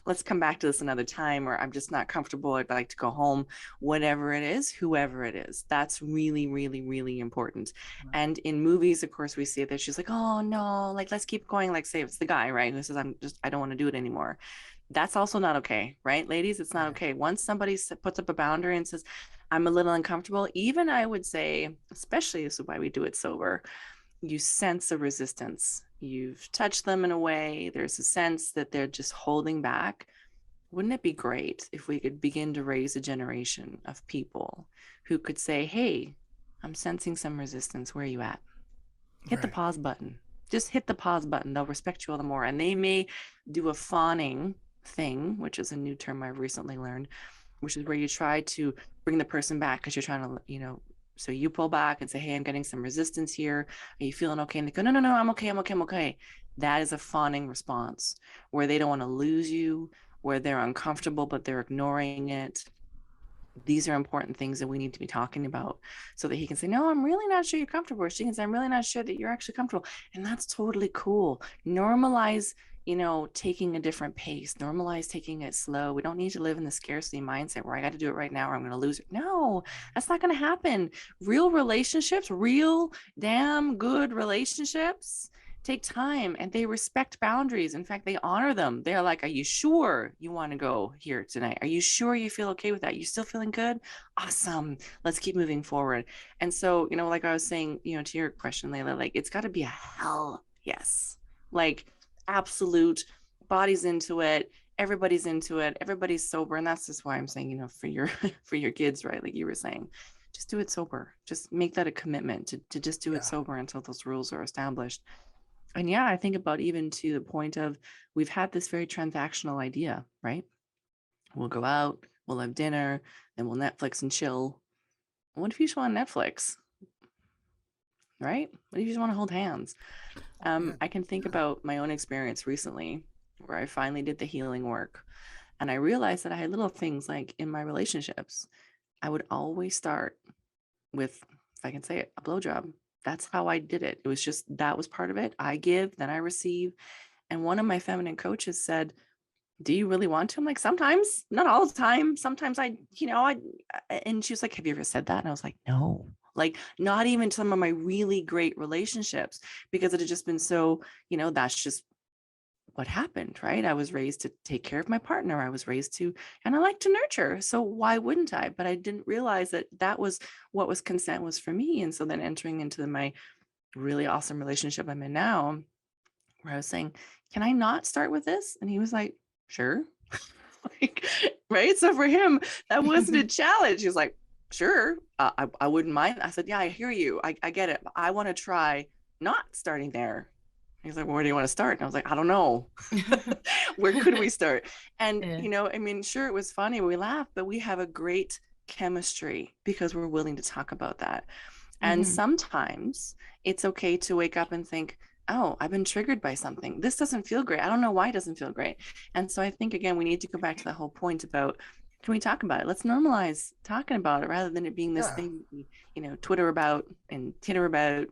let's come back to this another time, or I'm just not comfortable. I'd like to go home, whatever it is, whoever it is. That's really, really, really important. And in movies, of course, we see that she's like, oh no, like, let's keep going. Like, say it's the guy, right? Who says, I don't want to do it anymore. That's also not okay, right? Ladies, it's not okay. Once somebody puts up a boundary and says, I'm a little uncomfortable, even I would say, especially this is why we do it sober, you sense a resistance. You've touched them in a way. There's a sense that they're just holding back. Wouldn't it be great if we could begin to raise a generation of people who could say, hey, I'm sensing some resistance. Where are you at? Hit the Right. pause button. Just hit the pause button. They'll respect you all the more. And they may do a fawning thing, which is a new term I've recently learned, which is where you try to bring the person back because you're trying to, so you pull back and say, hey, I'm getting some resistance here. Are you feeling okay? And they go, no, no, no, I'm okay. I'm okay. I'm okay. That is a fawning response where they don't want to lose you, where they're uncomfortable, but they're ignoring it. These are important things that we need to be talking about so that he can say, no, I'm really not sure you're comfortable. Or she can say, I'm really not sure that you're actually comfortable. And that's totally cool. Normalize, taking a different pace, normalize taking it slow. We don't need to live in the scarcity mindset where I got to do it right now or I'm going to lose it. No, that's not going to happen. Real relationships, real damn good relationships take time and they respect boundaries. In fact, they honor them. They're like, are you sure you want to go here tonight? Are you sure you feel okay with that? You still feeling good? Awesome. Let's keep moving forward. And so, like I was saying, to your question, Layla, like it's got to be a hell yes. Like absolute, body's into it. Everybody's into it. Everybody's sober. And that's just why I'm saying, for your for your kids, right? Like you were saying, just do it sober. Just make that a commitment to just do it Yeah. sober until those rules are established. And yeah, I think about even to the point of we've had this very transactional idea, right? We'll go out, we'll have dinner, then we'll Netflix and chill. What if you just want Netflix, right? What if you just want to hold hands? Yeah. I can think Yeah. about my own experience recently where I finally did the healing work. And I realized that I had little things like in my relationships, I would always start with, if I can say it, a blowjob. That's how I did it. It was just that was part of it. I give, then I receive. And one of my feminine coaches said, do you really want to? I'm like, sometimes, not all the time. Sometimes and she was like, have you ever said that? And I was like, no, like not even some of my really great relationships, because it had just been so, that's just what happened, right? I was raised to take care of my partner. I was raised to, and I like to nurture. So why wouldn't I? But I didn't realize that that was what was consent was for me. And so then entering into my really awesome relationship I'm in now, where I was saying, can I not start with this? And he was like, sure. Like, right. So for him, that wasn't a challenge. He was like, sure, I wouldn't mind. I said, yeah, I hear you. I get it. But I want to try not starting there. He's like, well, where do you want to start? And I was like, I don't know. Where could we start? And, Yeah. Sure, it was funny. We laughed, but we have a great chemistry because we're willing to talk about that. And Mhm. sometimes it's okay to wake up and think, oh, I've been triggered by something. This doesn't feel great. I don't know why it doesn't feel great. And so I think, again, we need to go back to the whole point about, can we talk about it? Let's normalize talking about it rather than it being this Yeah. thing we, Twitter about and titter about.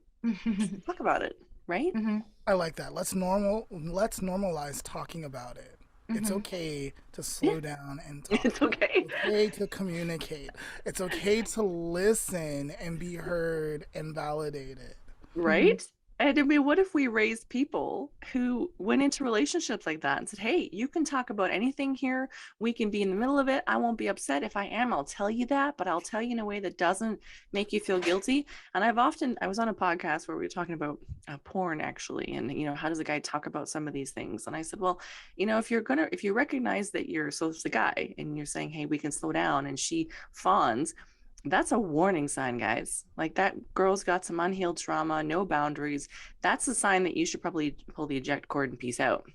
Talk about it, right? Mhm. I like that. Let's normalize talking about it. It's Mhm. okay to Yeah, slow down and talk. it's okay. It's okay to communicate. It's okay to listen and be heard and validated. Mhm. Right? And I mean, what if we raised people who went into relationships like that and said, hey, you can talk about anything here. We can be in the middle of it. I won't be upset. If I am, I'll tell you that, but I'll tell you in a way that doesn't make you feel guilty. And I was on a podcast where we were talking about porn actually. And, how does a guy talk about some of these things? And I said, well, if you recognize that so it's the guy and you're saying, hey, we can slow down and she fawns, that's a warning sign, guys. Like that girl's got some unhealed trauma, no boundaries. That's a sign that you should probably pull the eject cord and peace out.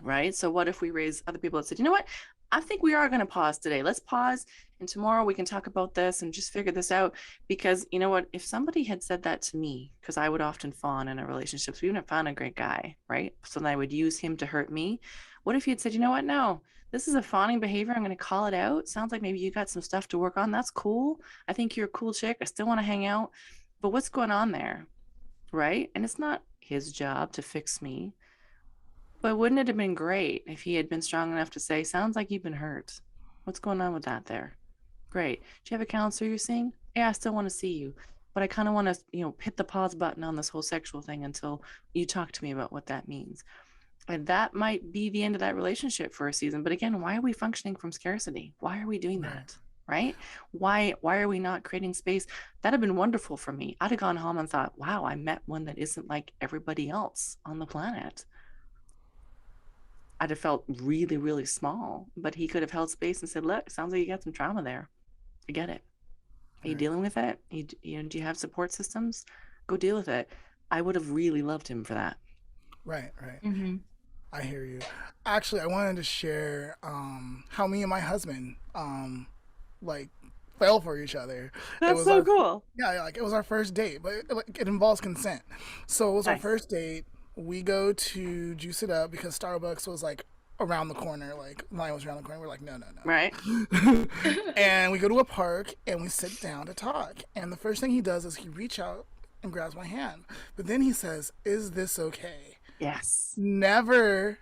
Right. So, what if we raise other people that said, you know what? I think we are going to pause today. Let's pause. And tomorrow we can talk about this and just figure this out. Because you know what? If somebody had said that to me, because I would often fawn in a relationship, so even if I found a great guy, right? So then I would use him to hurt me. What if he had said, you know what? No, this is a fawning behavior. I'm going to call it out. Sounds like maybe you got some stuff to work on. That's cool. I think you're a cool chick. I still want to hang out. But what's going on there? Right. And it's not his job to fix me. But wouldn't it have been great if he had been strong enough to say, sounds like you've been hurt. What's going on with that there? Great. Do you have a counselor you're seeing? Yeah, I still want to see you. But I kind of want to, hit the pause button on this whole sexual thing until you talk to me about what that means. And that might be the end of that relationship for a season. But again, why are we functioning from scarcity? Why are we doing Right. that? Right? Why are we not creating space? That'd have been wonderful for me. I'd have gone home and thought, wow, I met one that isn't like everybody else on the planet. I'd have felt really, really small, but he could have held space and said, look, sounds like you got some trauma there. I get it. Are you Right. dealing with it? Do you have support systems? Go deal with it. I would have really loved him for that. Right. Right. Mhm. I hear you. Actually, I wanted to share how me and my husband like fell for each other. It That's was so our cool. yeah, like it was our first date, but it involves consent. So it was our Nice. first date. We go to juice it up because Starbucks was like around the corner. Like, Lion was around the corner. We're like, no, no, Right. no. And we go to a park and we sit down to talk. And the first thing he does is he reach out and grabs my hand. But then he says, "Is this okay?" Yes. Never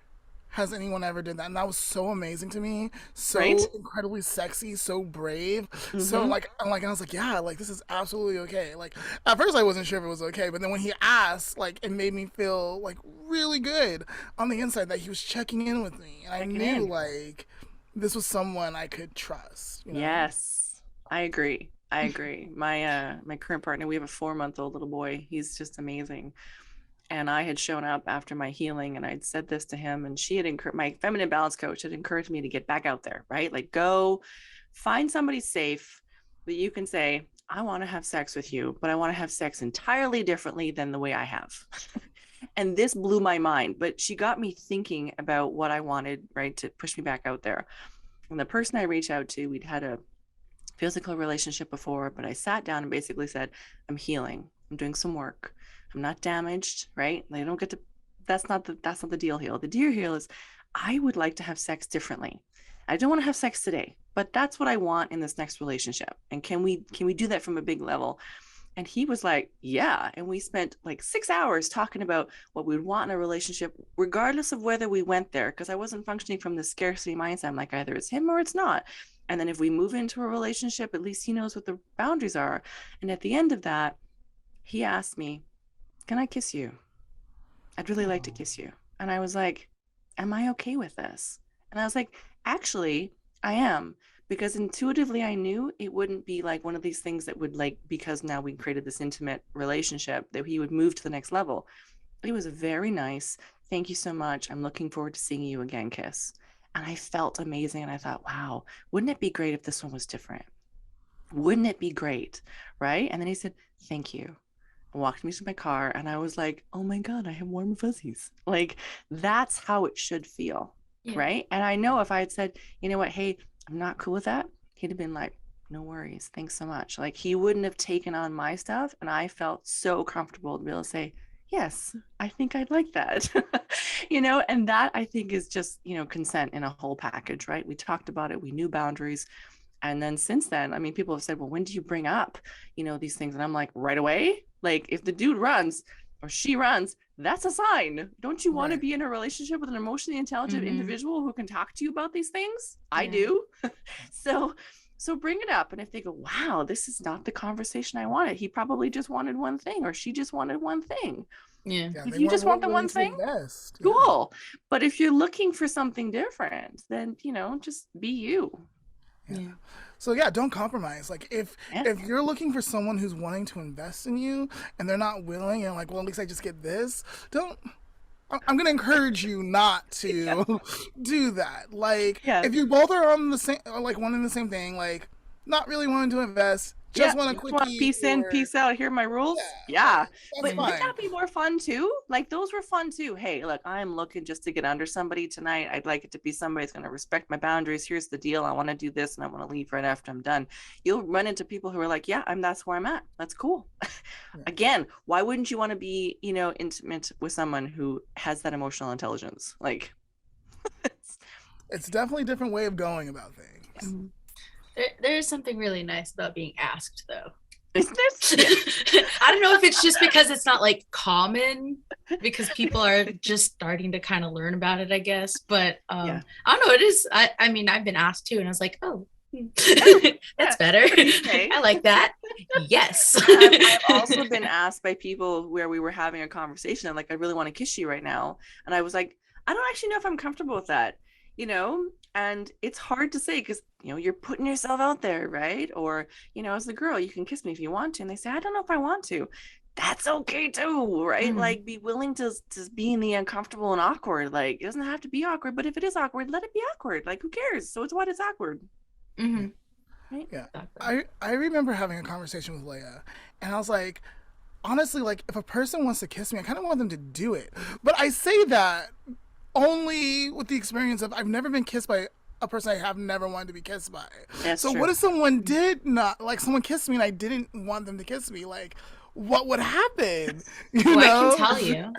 has anyone ever did that, and that was so amazing to me. So Right. incredibly sexy, so brave. So Mm-hmm. I was like, yeah, like this is absolutely okay. Like at first I wasn't sure if it was okay, but then when he asked, like it made me feel like really good on the inside that he was checking in with me, and I Checking knew in. like this was someone I could trust. You know? Yes, I agree. I agree. My current partner, we have a 4-month-old little boy. He's just amazing. And I had shown up after my healing and I'd said this to him, and she had encouraged, my feminine balance coach had encouraged me to get back out there, right? Like go find somebody safe that you can say, I want to have sex with you, but I want to have sex entirely differently than the way I have. And this blew my mind, but she got me thinking about what I wanted, right, to push me back out there. And the person I reached out to, we'd had a physical relationship before, but I sat down and basically said, I'm healing. I'm doing some work. I'm not damaged, right? They don't get to, that's not the deal here. The deal here is I would like to have sex differently. I don't want to have sex today, but that's what I want in this next relationship. And can we do that from a big level? And he was like, yeah. And we spent like 6 hours talking about what we would want in a relationship, regardless of whether we went there, because I wasn't functioning from the scarcity mindset. I'm like, either it's him or it's not. And then if we move into a relationship, at least he knows what the boundaries are. And at the end of that, he asked me, can I kiss you? I'd really like to Oh. kiss you. And I was like, am I okay with this? And I was like, actually, I am. Because intuitively, I knew it wouldn't be like one of these things that would, like, because now we created this intimate relationship, that he would move to the next level. It was a very nice, thank you so much. I'm looking forward to seeing you again kiss. And I felt amazing. And I thought, wow, wouldn't it be great if this one was different? Wouldn't it be great? Right. And then he said, thank you. Walked me to my car, and I was like, oh my God, I have warm fuzzies. Like, that's how it should feel. Yeah. Right. And I know if I had said, you know what, hey, I'm not cool with that, he'd have been like, no worries. Thanks so much. Like, he wouldn't have taken on my stuff. And I felt so comfortable to be able to say, yes, I think I'd like that. And that I think is just, consent in a whole package, right? We talked about it, we knew boundaries. And then since then, I mean, people have said, well, when do you bring up, these things? And I'm like, right away. Like, if the dude runs or she runs, that's a sign. Don't you want to Right. be in a relationship with an emotionally intelligent Mhm. individual who can talk to you about these things? I Yeah. do. So bring it up. And if they go, wow, this is not the conversation I wanted, he probably just wanted one thing, or she just wanted one thing. Yeah. Yeah, If they you weren't just want the willing one to thing, invest. Yeah. cool. But if you're looking for something different, then, just be you. Yeah. So yeah, don't compromise. Like Yeah. if you're looking for someone who's wanting to invest in you and they're not willing, and like, well, at least I just get this. Don't. I'm gonna encourage you not Yeah. to do that. Like Yeah. if you both are on the same, like wanting the same thing, like not really wanting to invest, Yeah, just want a you just want quickie, peace in, or peace out. Here are my rules. yeah, Yeah, like that's but wouldn't fine. that be more fun too? Like, those were fun too. Hey, look, I'm looking just to get under somebody tonight. I'd like it to be somebody that's going to respect my boundaries. Here's the deal. I want to do this, and I want to leave right after I'm done. You'll run into people who are like, yeah, that's where I'm at. That's cool. Yeah. Again, why wouldn't you want to be, intimate with someone who has that emotional intelligence? Like, It's definitely a different way of going about things. Mhm. There is something really nice about being asked, though. yeah. I don't know if it's just because it's not like common, because people are just starting to kind of learn about it, I guess. But Yeah. I don't know. It is. I mean, I've been asked too, and I was like, oh, Yeah. that's better. Okay. I like that. Yes. I've also been asked by people where we were having a conversation, and like, I really want to kiss you right now. And I was like, I don't actually know if I'm comfortable with that, and it's hard to say because, you're putting yourself out there, right? Or, as the girl, you can kiss me if you want to. And they say, I don't know if I want to. That's okay too, right? Mhm. Like, be willing to be in the uncomfortable and awkward. Like, it doesn't have to be awkward, but if it is awkward, let it be awkward. Like, who cares? So it's what it's awkward. Mhm. Right? Yeah. Exactly. I remember having a conversation with Leah, and I was like, honestly, like if a person wants to kiss me, I kind of want them to do it. But I say that only with the experience of I've never been kissed by a person I have never wanted to be kissed by. That's So true. what if someone did not, like someone kissed me and I didn't want them to kiss me? Like, what would happen, Well, I can tell you.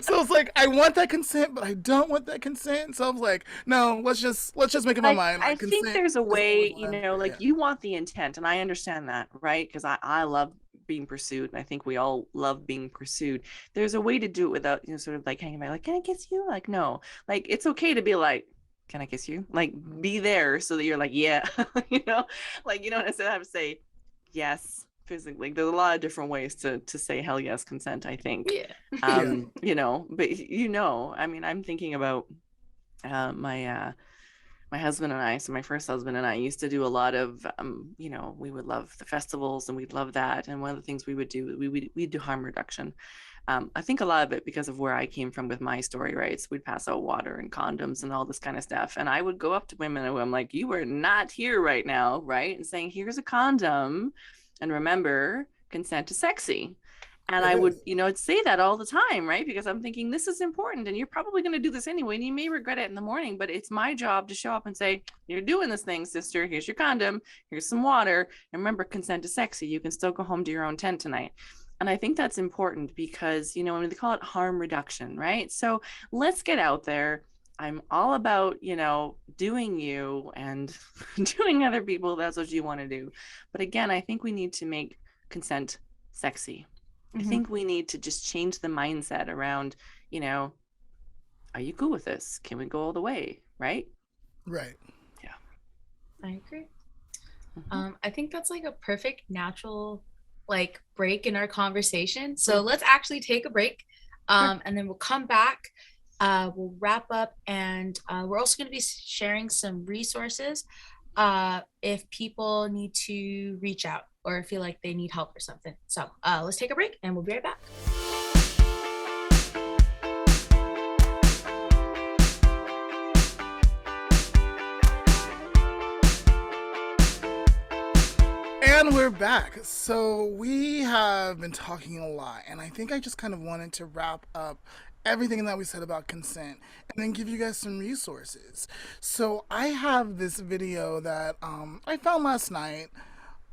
So it's like I want that consent, but I don't want that consent. So I was like, no, let's just make up my mind. I Like think consent there's a is always way, gonna happen. Yeah. like you want the intent, and I understand that, right? Because I love being pursued, and I think we all love being pursued. There's a way to do it without, sort of like hanging back, like, can I kiss you? Like, no, like it's okay to be like, can I kiss you? Like, be there so that you're like, yeah, like you don't necessarily have to say yes physically. There's a lot of different ways to say hell yes consent, I think. Yeah. Yeah. But I mean, I'm thinking about my husband and I, so my first husband and I used to do a lot of, we would love the festivals and we'd love that. And one of the things we would do, we'd do harm reduction. I think a lot of it because of where I came from with my story, right? So we'd pass out water and condoms and all this kind of stuff. And I would go up to women and I'm like, you are not here right now, right? And saying, here's a condom. And remember, consent is sexy. And I would, say that all the time, right? Because I'm thinking this is important and you're probably going to do this anyway. And you may regret it in the morning, but it's my job to show up and say, you're doing this thing, sister. Here's your condom. Here's some water. And remember, consent is sexy. You can still go home to your own tent tonight. And I think that's important because, when they call it harm reduction, right? So let's get out there. I'm all about, doing you and doing other people. That's what you want to do. But again, I think we need to make consent sexy. I think we need to just change the mindset around, are you cool with this? Can we go all the way? Right? Right. Yeah. I agree. I think that's like a perfect natural like break in our conversation. So let's actually take a break. And then we'll come back. We'll wrap up and we're also going to be sharing some resources if people need to reach out or feel like they need help or something. So let's take a break and we'll be right back. And we're back. So we have been talking a lot, and I think I just kind of wanted to wrap up everything that we said about consent and then give you guys some resources. So I have this video that I found last night,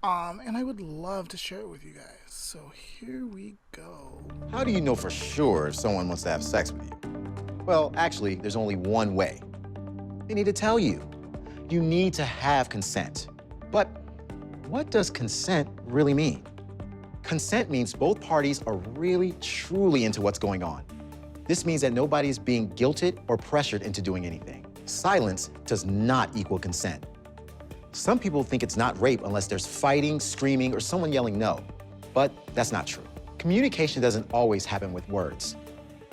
and I would love to share it with you guys. So here we go. How do you know for sure if someone wants to have sex with you? Well, actually, there's only one way. They need to tell you. You need to have consent. But what does consent really mean? Consent means both parties are really, truly into what's going on. This means that nobody's being guilted or pressured into doing anything. Silence does not equal consent. Some people think it's not rape unless there's fighting, screaming, or someone yelling no. But that's not true. Communication doesn't always happen with words.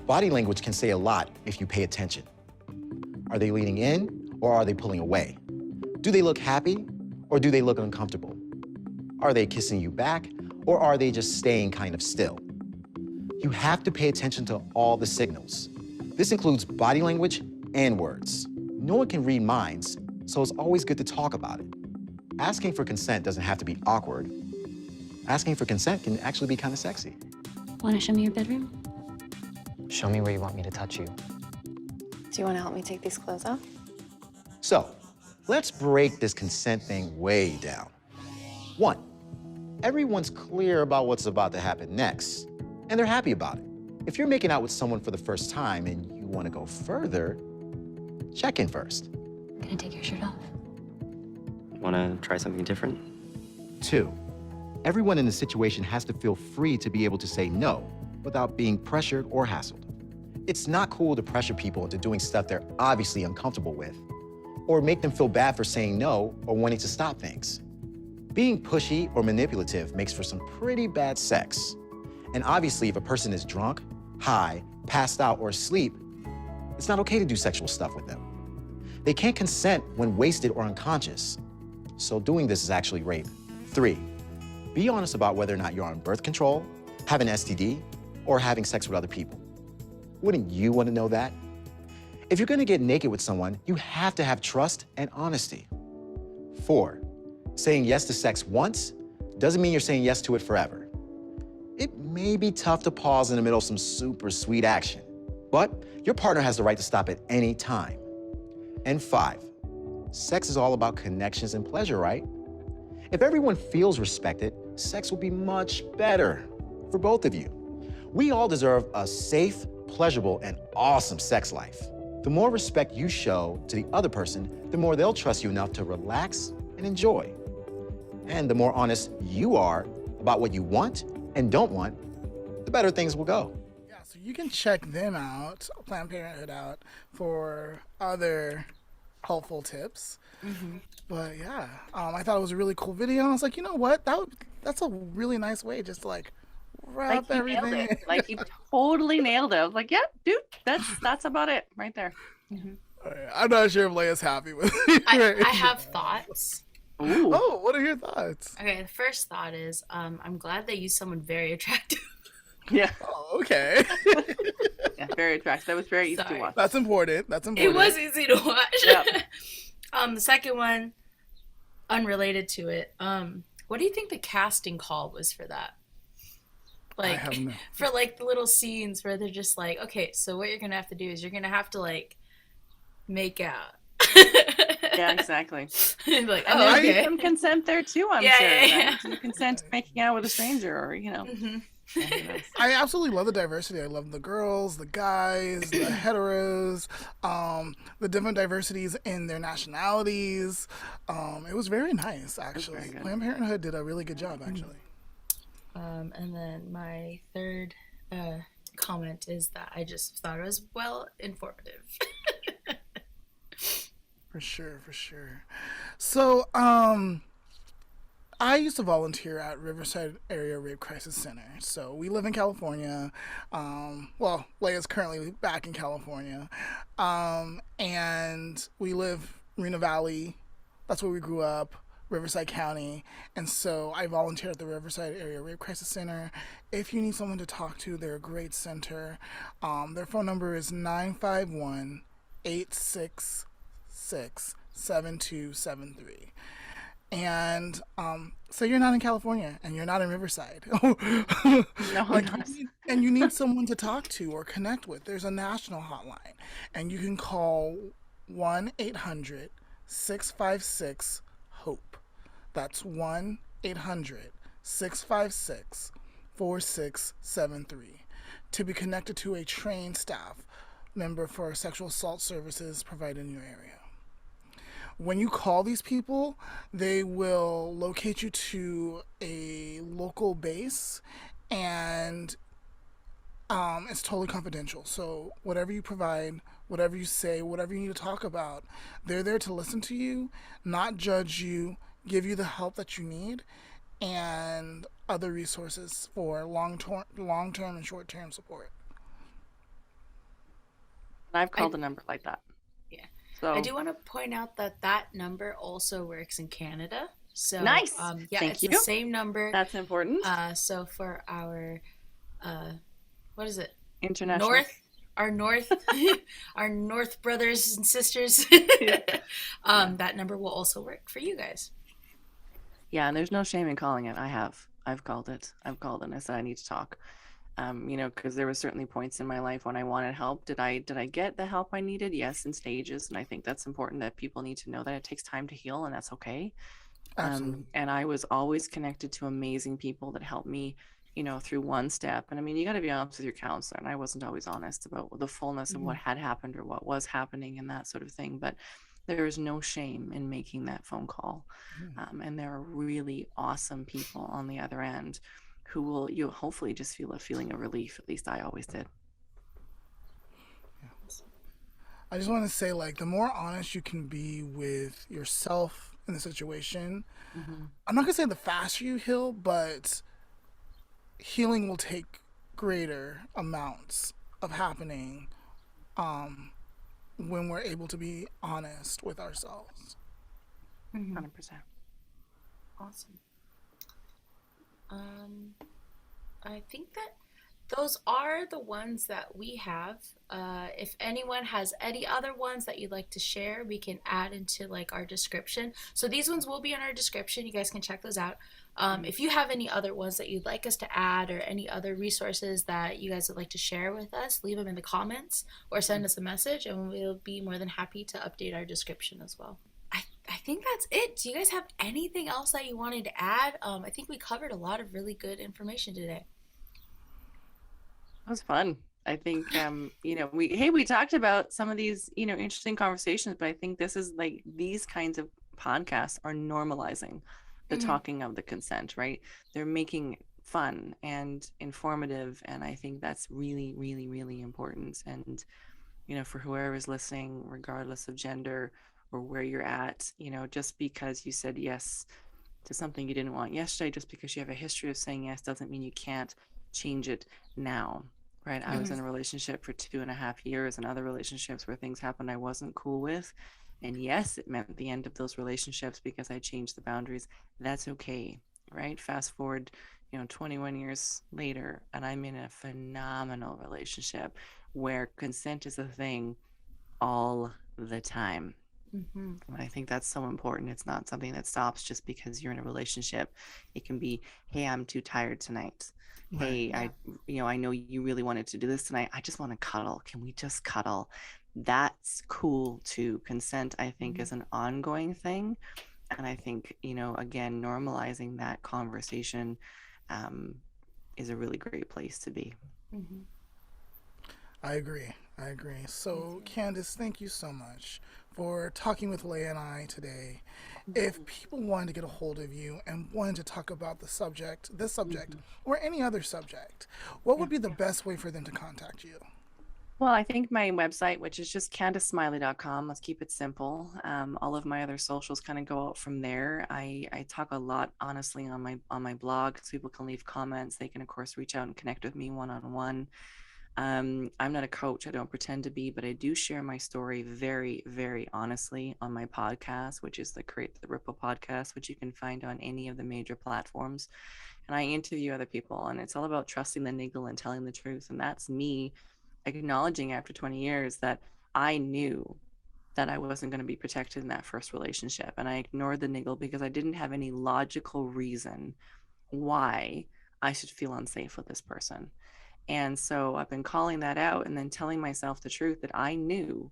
Body language can say a lot if you pay attention. Are they leaning in or are they pulling away? Do they look happy or do they look uncomfortable? Are they kissing you back or are they just staying kind of still? You have to pay attention to all the signals. This includes body language and words. No one can read minds, so it's always good to talk about it. Asking for consent doesn't have to be awkward. Asking for consent can actually be kind of sexy. Want to show me your bedroom? Show me where you want me to touch you. Do you want to help me take these clothes off? So, let's break this consent thing way down. 1, everyone's clear about what's about to happen next, and they're happy about it. If you're making out with someone for the first time and you want to go further, check in first. Can I take your shirt off? Want to try something different? 2, everyone in the situation has to feel free to be able to say no without being pressured or hassled. It's not cool to pressure people into doing stuff they're obviously uncomfortable with, or make them feel bad for saying no or wanting to stop things. Being pushy or manipulative makes for some pretty bad sex. And obviously, if a person is drunk, high, passed out, or asleep, it's not okay to do sexual stuff with them. They can't consent when wasted or unconscious. So doing this is actually rape. 3, be honest about whether or not you're on birth control, have an STD, or having sex with other people. Wouldn't you want to know that? If you're gonna get naked with someone, you have to have trust and honesty. 4, saying yes to sex once doesn't mean you're saying yes to it forever. It may be tough to pause in the middle of some super sweet action, but your partner has the right to stop at any time. And 5, sex is all about connections and pleasure, right? If everyone feels respected, sex will be much better. for both of you. We all deserve a safe, pleasurable, and awesome sex life. The more respect you show to the other person, the more they'll trust you enough to relax and enjoy. And the more honest you are about what you want and don't want, the better things will go. Yeah, so you can check them out, Planned Parenthood out, for other helpful tips. But yeah, I thought it was a really cool video. I was like, you know what? That's a really nice way just to like wrap Like, he nailed everything. it. Like, he totally nailed it. I was like, yeah, dude, that's about it right there. I'm not sure if Leia's happy with it. I have thoughts. Ooh. Oh, what are your thoughts? Okay, the first thought is I'm glad they used someone very attractive. Yeah. Oh, okay. Yeah, very attractive. That was very easy to Sorry. watch. That's important. It was easy to watch. Yep. The second one, unrelated to it. What do you think the casting call was for that? Like, have no. for like the little scenes where they're just like, okay, so what you're gonna have to do is you're gonna have to like make out. Yeah, exactly. Like, And oh, there's okay. some consent there too, I'm Yeah, sure. yeah, yeah. Right? Some consent to making out with a stranger, or Mhm. yeah, who knows? I absolutely love the diversity. I love the girls, the guys, the heteros, the different diversities in their nationalities. It was very nice, actually. very good. Planned Parenthood did a really good job, actually. And then my third comment is that I just thought it was well informative. For sure, for sure. So, I used to volunteer at Riverside Area Rape Crisis Center. So we live in California. Well, Leia's currently back in California. And we live Reno Valley. That's where we grew up, Riverside County. And so I volunteer at the Riverside Area Rape Crisis Center. If you need someone to talk to, they're a great center. Their phone number is 951-866-7273. And so you're not in California and you're not in Riverside. No, Like, not. and you need someone to talk to or connect with. There's a national hotline, and you can call 1-800-656-HOPE. That's 1-800-656-4673 to be connected to a trained staff member for sexual assault services provided in your area. When you call these people, they will locate you to a local base, and it's totally confidential. So whatever you provide, whatever you say, whatever you need to talk about, they're there to listen to you, not judge you, give you the help that you need, and other resources for long-term and short-term support. And I've called a number like that. Yeah. So I do want to point out that that number also works in Canada. So Nice. Yeah, Thank it's you. the same number. that's important. So for our what is it? International. North our North brothers and sisters. That number will also work for you guys. Yeah, and there's no shame in calling it. I've called it. I've called it and I said I need to talk. Because there were certainly points in my life when I wanted help. Did I get the help I needed? Yes, in stages. And I think that's important, that people need to know that it takes time to heal, and that's okay. Absolutely. And I was always connected to amazing people that helped me, through one step. And I mean, you got to be honest with your counselor. And I wasn't always honest about the fullness of what had happened or what was happening and that sort of thing. But there is no shame in making that phone call. And there are really awesome people on the other end who will, you hopefully just feel a feeling of relief. At least I always did. I just want to say, like, the more honest you can be with yourself in the situation, I'm not going to say the faster you heal, but healing will take greater amounts of happening when we're able to be honest with ourselves. 100%. Awesome. I think that those are the ones that we have. If anyone has any other ones that you'd like to share, we can add into like our description. So these ones will be in our description. You guys can check those out. If you have any other ones that you'd like us to add, or any other resources that you guys would like to share with us, leave them in the comments or send us a message, and we'll be more than happy to update our description as well. I think that's it. Do you guys have anything else that you wanted to add? I think we covered a lot of really good information today. That was fun. I think we talked about some of these, interesting conversations, but I think this is like these kinds of podcasts are normalizing the Mhm. talking of the consent, right? They're making it fun and informative, and I think that's really, really, really important. And for whoever is listening, regardless of gender or where you're at, just because you said yes to something you didn't want yesterday, just because you have a history of saying yes doesn't mean you can't change it now, right? I was Mhm. in a relationship for 2.5 years and other relationships where things happened I wasn't cool with. And yes, it meant the end of those relationships because I changed the boundaries. That's okay, right? Fast forward, 21 years later, and I'm in a phenomenal relationship where consent is a thing all the time. Mhm. And I think that's so important. It's not something that stops just because you're in a relationship. It can be, hey, I'm too tired tonight. Right. Hey, Yeah. I know you really wanted to do this tonight. I just want to cuddle. Can we just cuddle? That's cool too. Consent, I think, Mhm. is an ongoing thing. And I think, again, normalizing that conversation um, is a really great place to be. Mhm. I agree. I agree. Me So, too. Candice, thank you so much for talking with Leah and I today. If people wanted to get a hold of you and wanted to talk about this subject, Mhm. or any other subject, what Yeah. would be the best way for them to contact you? Well, I think my website, which is just CandiceSmiley.com, let's keep it simple. All of my other socials kind of go out from there. I talk a lot, honestly, on my blog, so people can leave comments. They can, of course, reach out and connect with me one on one. I'm not a coach. I don't pretend to be, but I do share my story very, very honestly on my podcast, which is the Create the Ripple podcast, which you can find on any of the major platforms. And I interview other people, and it's all about trusting the niggle and telling the truth. And that's me acknowledging after 20 years that I knew that I wasn't going to be protected in that first relationship. And I ignored the niggle because I didn't have any logical reason why I should feel unsafe with this person. And so I've been calling that out and then telling myself the truth that I knew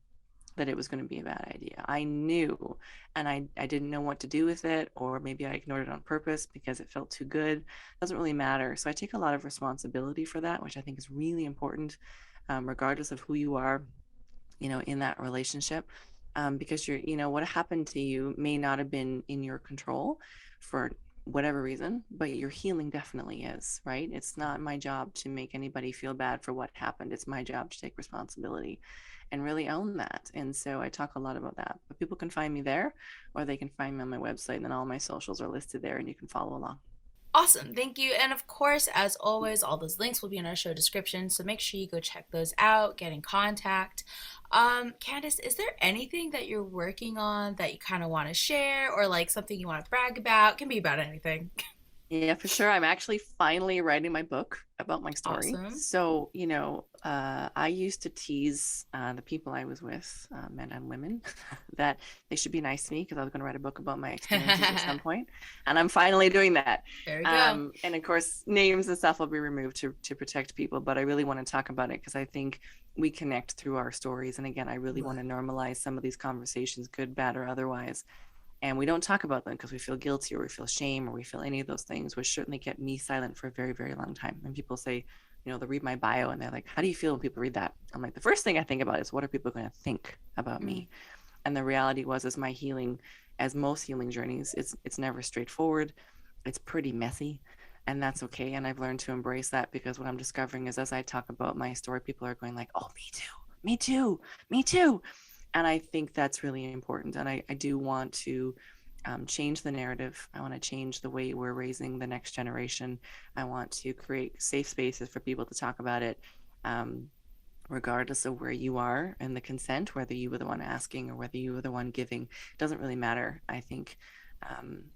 that it was going to be a bad idea. I knew, and I didn't know what to do with it, or maybe I ignored it on purpose because it felt too good. It doesn't really matter. So I take a lot of responsibility for that, which I think is really important, regardless of who you are, in that relationship. Because what happened to you may not have been in your control for whatever reason, but your healing definitely is, right? It's not my job to make anybody feel bad for what happened. It's my job to take responsibility and really own that. And so I talk a lot about that. But people can find me there, or they can find me on my website, and then all my socials are listed there and you can follow along. Awesome. Thank you. And of course, as always, all those links will be in our show description. So make sure you go check those out, get in contact. Candice, is there anything that you're working on that you kind of want to share or like something you want to brag about? Can be about anything. Yeah, for sure. I'm actually finally writing my book about my story. Awesome. So, I used to tease the people I was with, men and women, that they should be nice to me because I was going to write a book about my experiences at some point, and I'm finally doing that. There we go. And of course, names and stuff will be removed to protect people, but I really want to talk about it because I think we connect through our stories. And again, I really want to normalize some of these conversations, good, bad, or otherwise, and we don't talk about them because we feel guilty or we feel shame or we feel any of those things, which certainly kept me silent for a very, very long time. And people say, they read my bio and they're like, how do you feel when people read that? I'm like, the first thing I think about is what are people going to think about Mm. me? And the reality was, as my healing, as most healing journeys, it's never straightforward. It's pretty messy, and that's okay. And I've learned to embrace that because what I'm discovering is as I talk about my story, people are going like, oh, me too, me too, me too. And I think that's really important. And I do want to change the narrative. I want to change the way we're raising the next generation. I want to create safe spaces for people to talk about it, um, regardless of where you are and the consent, whether you were the one asking or whether you were the one giving. It doesn't really matter. I think,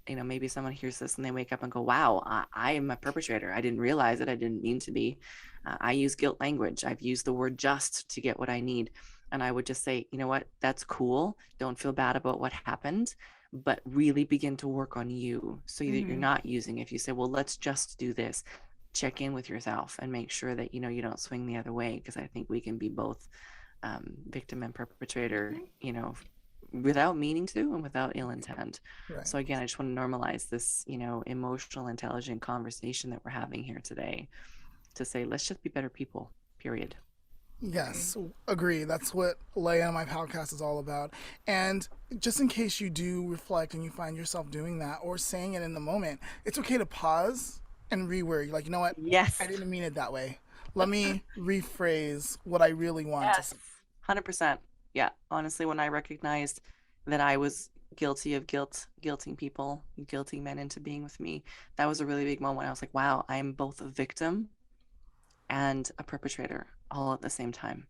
maybe someone hears this and they wake up and go, wow, I am a perpetrator. I didn't realize it. I didn't mean to be. I use guilt language. I've used the word just to get what I need. And I would just say, you know what? That's cool. Don't feel bad about what happened, but really begin to work on you so that you're Mm-hmm. not using it. If you say, well, let's just do this, check in with yourself and make sure that, you don't swing the other way. Because I think we can be both victim and perpetrator, without meaning to and without ill intent. Right. So again, I just want to normalize this, emotional, intelligent conversation that we're having here today to say, let's just be better people. period. Yes, agree. That's what Leah and my podcast is all about. And just in case you do reflect and you find yourself doing that or saying it in the moment, it's okay to pause and reword. Like, you know what? Yes. I didn't mean it that way. Let me rephrase what I really want to Yes. say. 100%. Yeah. Honestly, when I recognized that I was guilty of guilting people, guilting men into being with me, that was a really big moment. I was like, wow, I'm both a victim and a perpetrator all at the same time.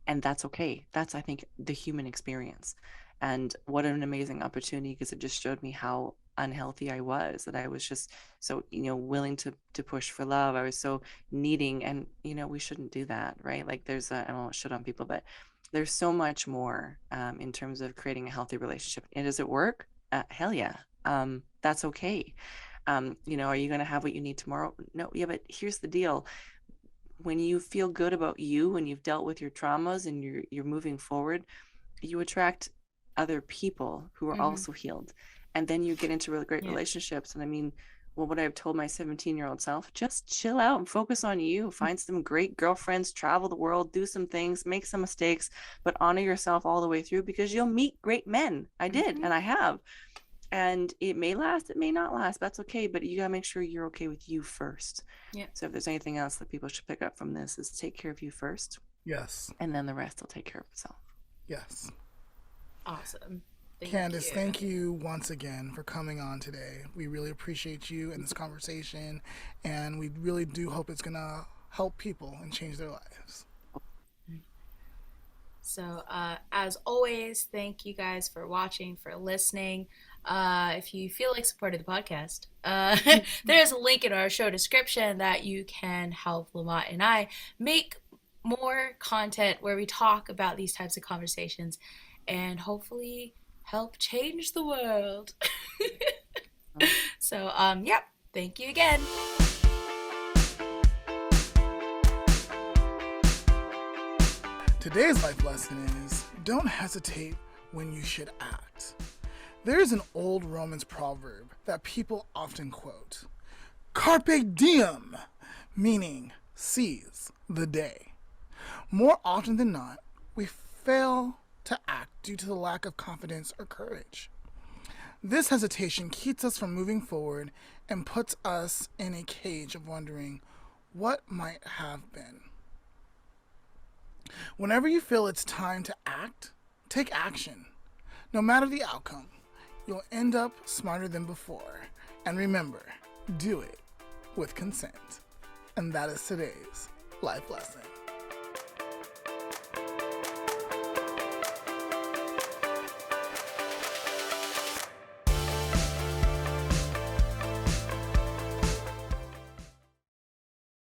And that's okay. That's, I think, the human experience. And what an amazing opportunity, because it just showed me how unhealthy I was, that I was just so, willing to push for love. I was so needing, and, we shouldn't do that, right? Like I don't want to shit on people, but there's so much more in terms of creating a healthy relationship. And does it work? Hell yeah. That's okay. Are you going to have what you need tomorrow? No. Yeah, but here's the deal. When you feel good about you, when you've dealt with your traumas and you're moving forward, you attract other people who are also healed. And then you get into really great relationships. And I mean, what I've told my 17-year-old self, just chill out and focus on you. Find some great girlfriends, travel the world, do some things, make some mistakes, but honor yourself all the way through, because you'll meet great men. I did, and I have. And it may last, it may not last. That's okay. But you got to make sure you're okay with you first. Yeah. So if there's anything else that people should pick up from this, is take care of you first. Yes. And then the rest will take care of itself. Yes. Awesome. Candice, thank you once again for coming on today. We really appreciate you in this conversation, and we really do hope it's going to help people and change their lives. So, as always, thank you guys for watching, for listening. If you feel like supporting the podcast, there's a link in our show description that you can help Lamont and I make more content where we talk about these types of conversations and hopefully help change the world. So, yep. Thank you again. Today's life lesson is, don't hesitate when you should act. There is an old Romans proverb that people often quote, carpe diem, meaning seize the day. More often than not, we fail to act due to the lack of confidence or courage. This hesitation keeps us from moving forward and puts us in a cage of wondering what might have been. Whenever you feel it's time to act, take action. No matter the outcome, you'll end up smarter than before. And remember, do it with consent. And that is today's life lesson.